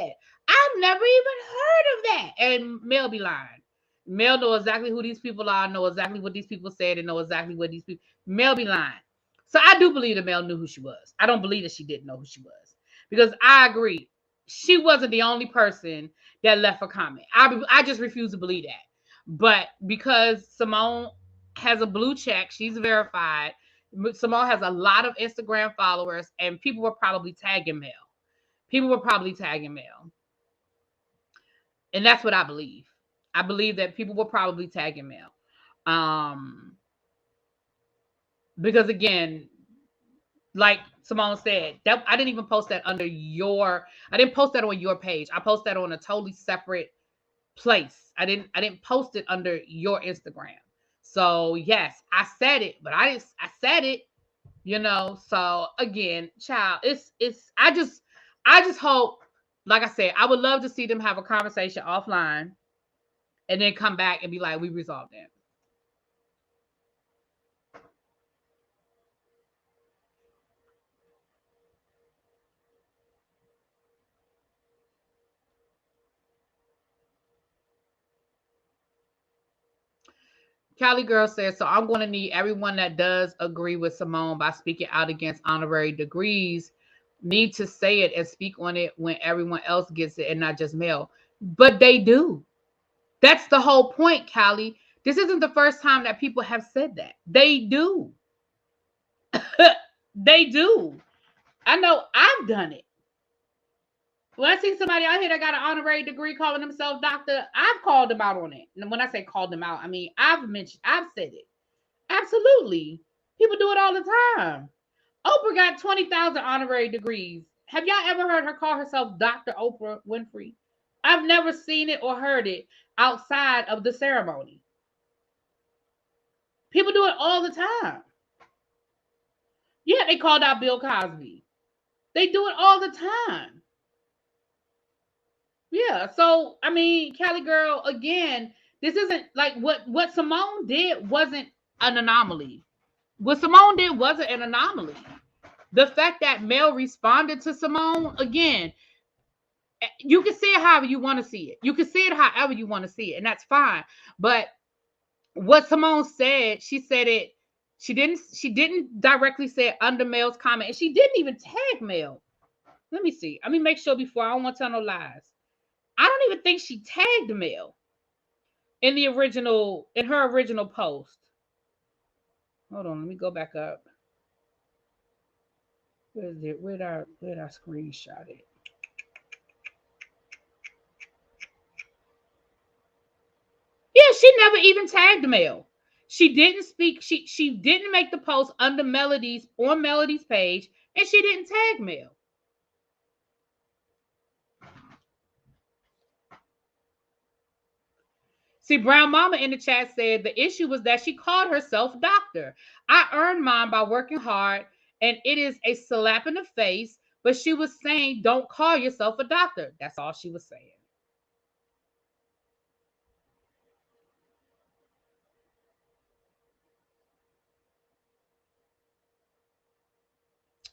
said. I've never even heard of that. And Mel be lying. Mel know exactly who these people are, know exactly what these people said, and know exactly what these people. Mel be lying. So I do believe that Mel knew who she was. I don't believe that she didn't know who she was, because I agree she wasn't the only person that left a comment. I just refuse to believe that. But because Simone has a blue check, she's verified. Simone has a lot of Instagram followers, and people were probably tagging Mel. People were probably tagging Mel. And that's what I believe. I believe that people were probably tagging Mel. Because again, like Simone said, that I didn't even post that under your, I didn't post that on your page. I posted that on a totally separate place. I didn't post it under your Instagram. So yes, I said it, but I said it, So again, child, it's I just hope, like I said, I would love to see them have a conversation offline and then come back and be like, we resolved that. Cali Girl says, so I'm going to need everyone that does agree with Simone by speaking out against honorary degrees need to say it and speak on it when everyone else gets it and not just Mel. But they do. That's the whole point, Callie. This isn't the first time that people have said that. They do. They do. I know I've done it. When I see somebody out here that got an honorary degree calling themselves doctor, I've called them out on it. And when I say called them out, I mean I've said it. Absolutely. People do it all the time. Oprah got 20,000 honorary degrees. Have y'all ever heard her call herself Dr. Oprah Winfrey? I've never seen it or heard it outside of the ceremony. People do it all the time. Yeah, they called out Bill Cosby. They do it all the time. Yeah, so I mean, Cali Girl, again, this isn't like what Simone did wasn't an anomaly. What Simone did wasn't an anomaly. The fact that Mel responded to Simone, again, you can see it however you want to see it. You can see it however you want to see it, and that's fine. But what Simone said, she said it. She didn't directly say it under Mel's comment, and she didn't even tag Mel. Let me see. Let me make sure before I don't want to tell no lies. I don't even think she tagged Mel in her original post. Hold on, let me go back up. Where is it? Where did I screenshot it? Yeah, she never even tagged Mel. She didn't speak. She didn't make the post under Melody's page, and she didn't tag Mel. See, Brown Mama in the chat said the issue was that she called herself doctor. I earned mine by working hard, and it is a slap in the face. But she was saying, don't call yourself a doctor. That's all she was saying.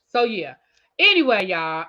So yeah. Anyway, y'all,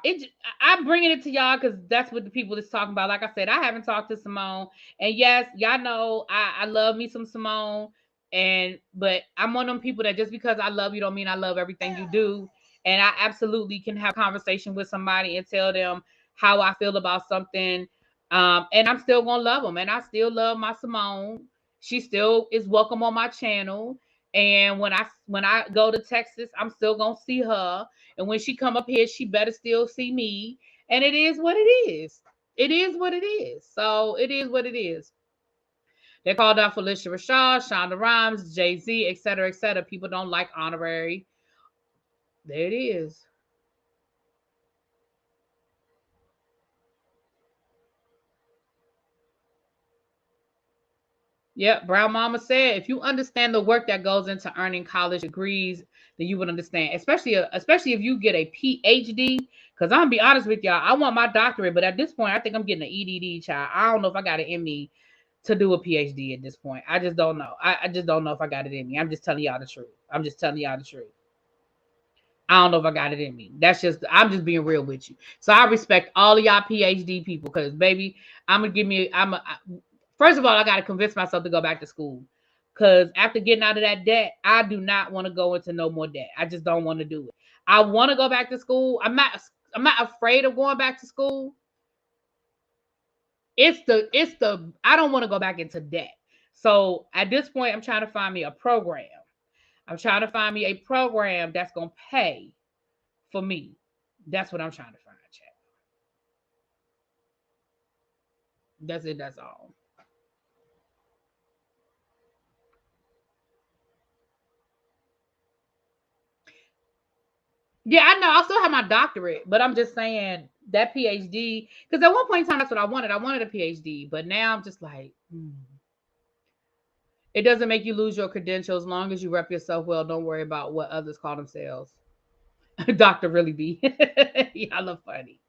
I'm bringing it to y'all because that's what the people is talking about. Like I said, I haven't talked to Simone, and yes, y'all know I love me some Simone, and but I'm one of them people that just because I love you don't mean I love everything you do, and I absolutely can have a conversation with somebody and tell them how I feel about something, and I'm still gonna love them, and I still love my Simone. She still is welcome on my channel, and when I go to Texas, I'm still gonna see her, and when she come up here, she better still see me. And it is what it is. It is what it is. So it is what it is. They called out Felicia Rashad, Shonda Rhimes, Jay-Z, etc., etc. People don't like honorary. There it is. Yep, Brown Mama said if you understand the work that goes into earning college degrees, then you would understand. Especially if you get a PhD. Because I'm gonna be honest with y'all, I want my doctorate, but at this point, I think I'm getting an EDD, child. I don't know if I got it in me to do a PhD at this point. I just don't know. I just don't know if I got it in me. I'm just telling y'all the truth. I'm just telling y'all the truth. I don't know if I got it in me. I'm just being real with you. So I respect all of y'all PhD people because baby, I'm gonna give me first of all, I gotta convince myself to go back to school. Cause after getting out of that debt, I do not want to go into no more debt. I just don't want to do it. I want to go back to school. I'm not afraid of going back to school. It's the I don't want to go back into debt. So at this point, I'm trying to find me a program. I'm trying to find me a program that's gonna pay for me. That's what I'm trying to find, chat. That's it. That's all. Yeah, I know. I still have my doctorate, but I'm just saying that PhD. Because at one point in time, that's what I wanted. I wanted a PhD, but now I'm just like, it doesn't make you lose your credentials. As long as you rep yourself well, don't worry about what others call themselves. Doctor really be. Y'all look funny.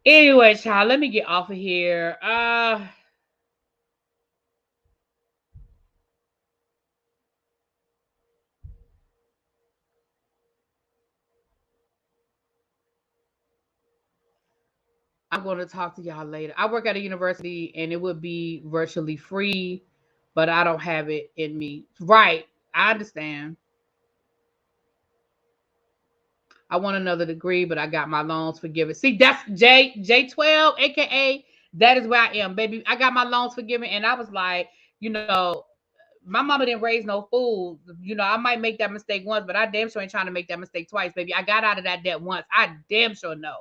Anyway, child, let me get off of here. I'm going to talk to y'all later. I work at a university and it would be virtually free, but I don't have it in me. Right. I understand. I want another degree, but I got my loans forgiven. See, that's J12, aka that is where I am, baby. I got my loans forgiven, and I was like, you know, my mama didn't raise no fool. You know, I might make that mistake once, but I damn sure ain't trying to make that mistake twice, baby. I got out of that debt once. I damn sure know.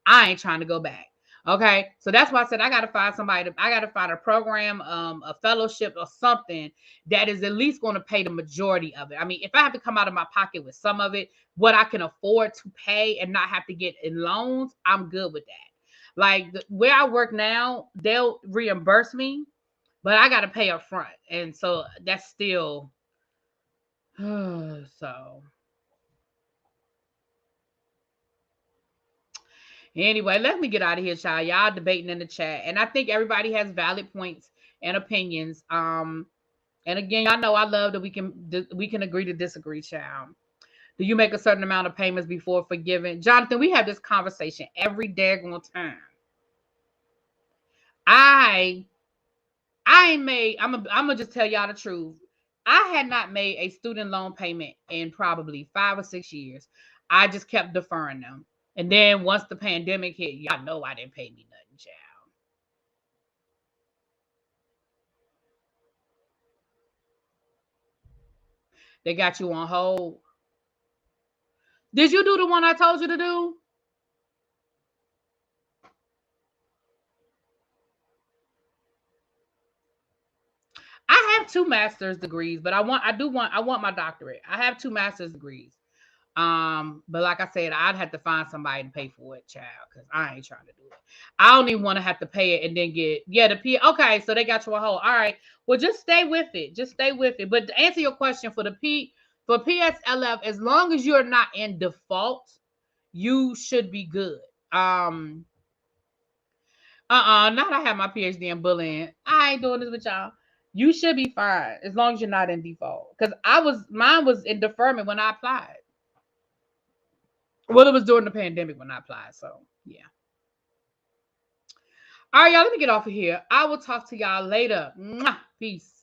I ain't trying to go back. Okay, so that's why I said I gotta find somebody. I gotta find a program, a fellowship, or something that is at least going to pay the majority of it. I mean, if I have to come out of my pocket with some of it, what I can afford to pay and not have to get in loans, I'm good with that. Like where I work now, they'll reimburse me, but I got to pay up front, and so that's still so. Anyway, let me get out of here, child. Y'all debating in the chat, and I think everybody has valid points and opinions. And again, y'all know I love that we can agree to disagree, child. Do you make a certain amount of payments before forgiving? Jonathan, we have this conversation every daggone time. I I ain't made. I'm gonna just tell y'all the truth. I had not made a student loan payment in probably 5 or 6 years. I just kept deferring them. And then once the pandemic hit, y'all know I didn't pay me nothing, child. They got you on hold. Did you do the one I told you to do? I have two master's degrees, but I want my doctorate. I have two master's degrees. But like I said, I'd have to find somebody to pay for it, child, because I ain't trying to do it. I don't even want to have to pay it and then get the P. Okay, so they got you a hold. All right, well just stay with it. Just stay with it. But to answer your question for the for PSLF, as long as you're not in default, you should be good. Not I have my PhD in bullying. I ain't doing this with y'all. You should be fine as long as you're not in default. Because mine was in deferment when I applied. Well, it was during the pandemic when I applied. So yeah. All right, y'all. Let me get off of here. I will talk to y'all later. Mwah. Peace.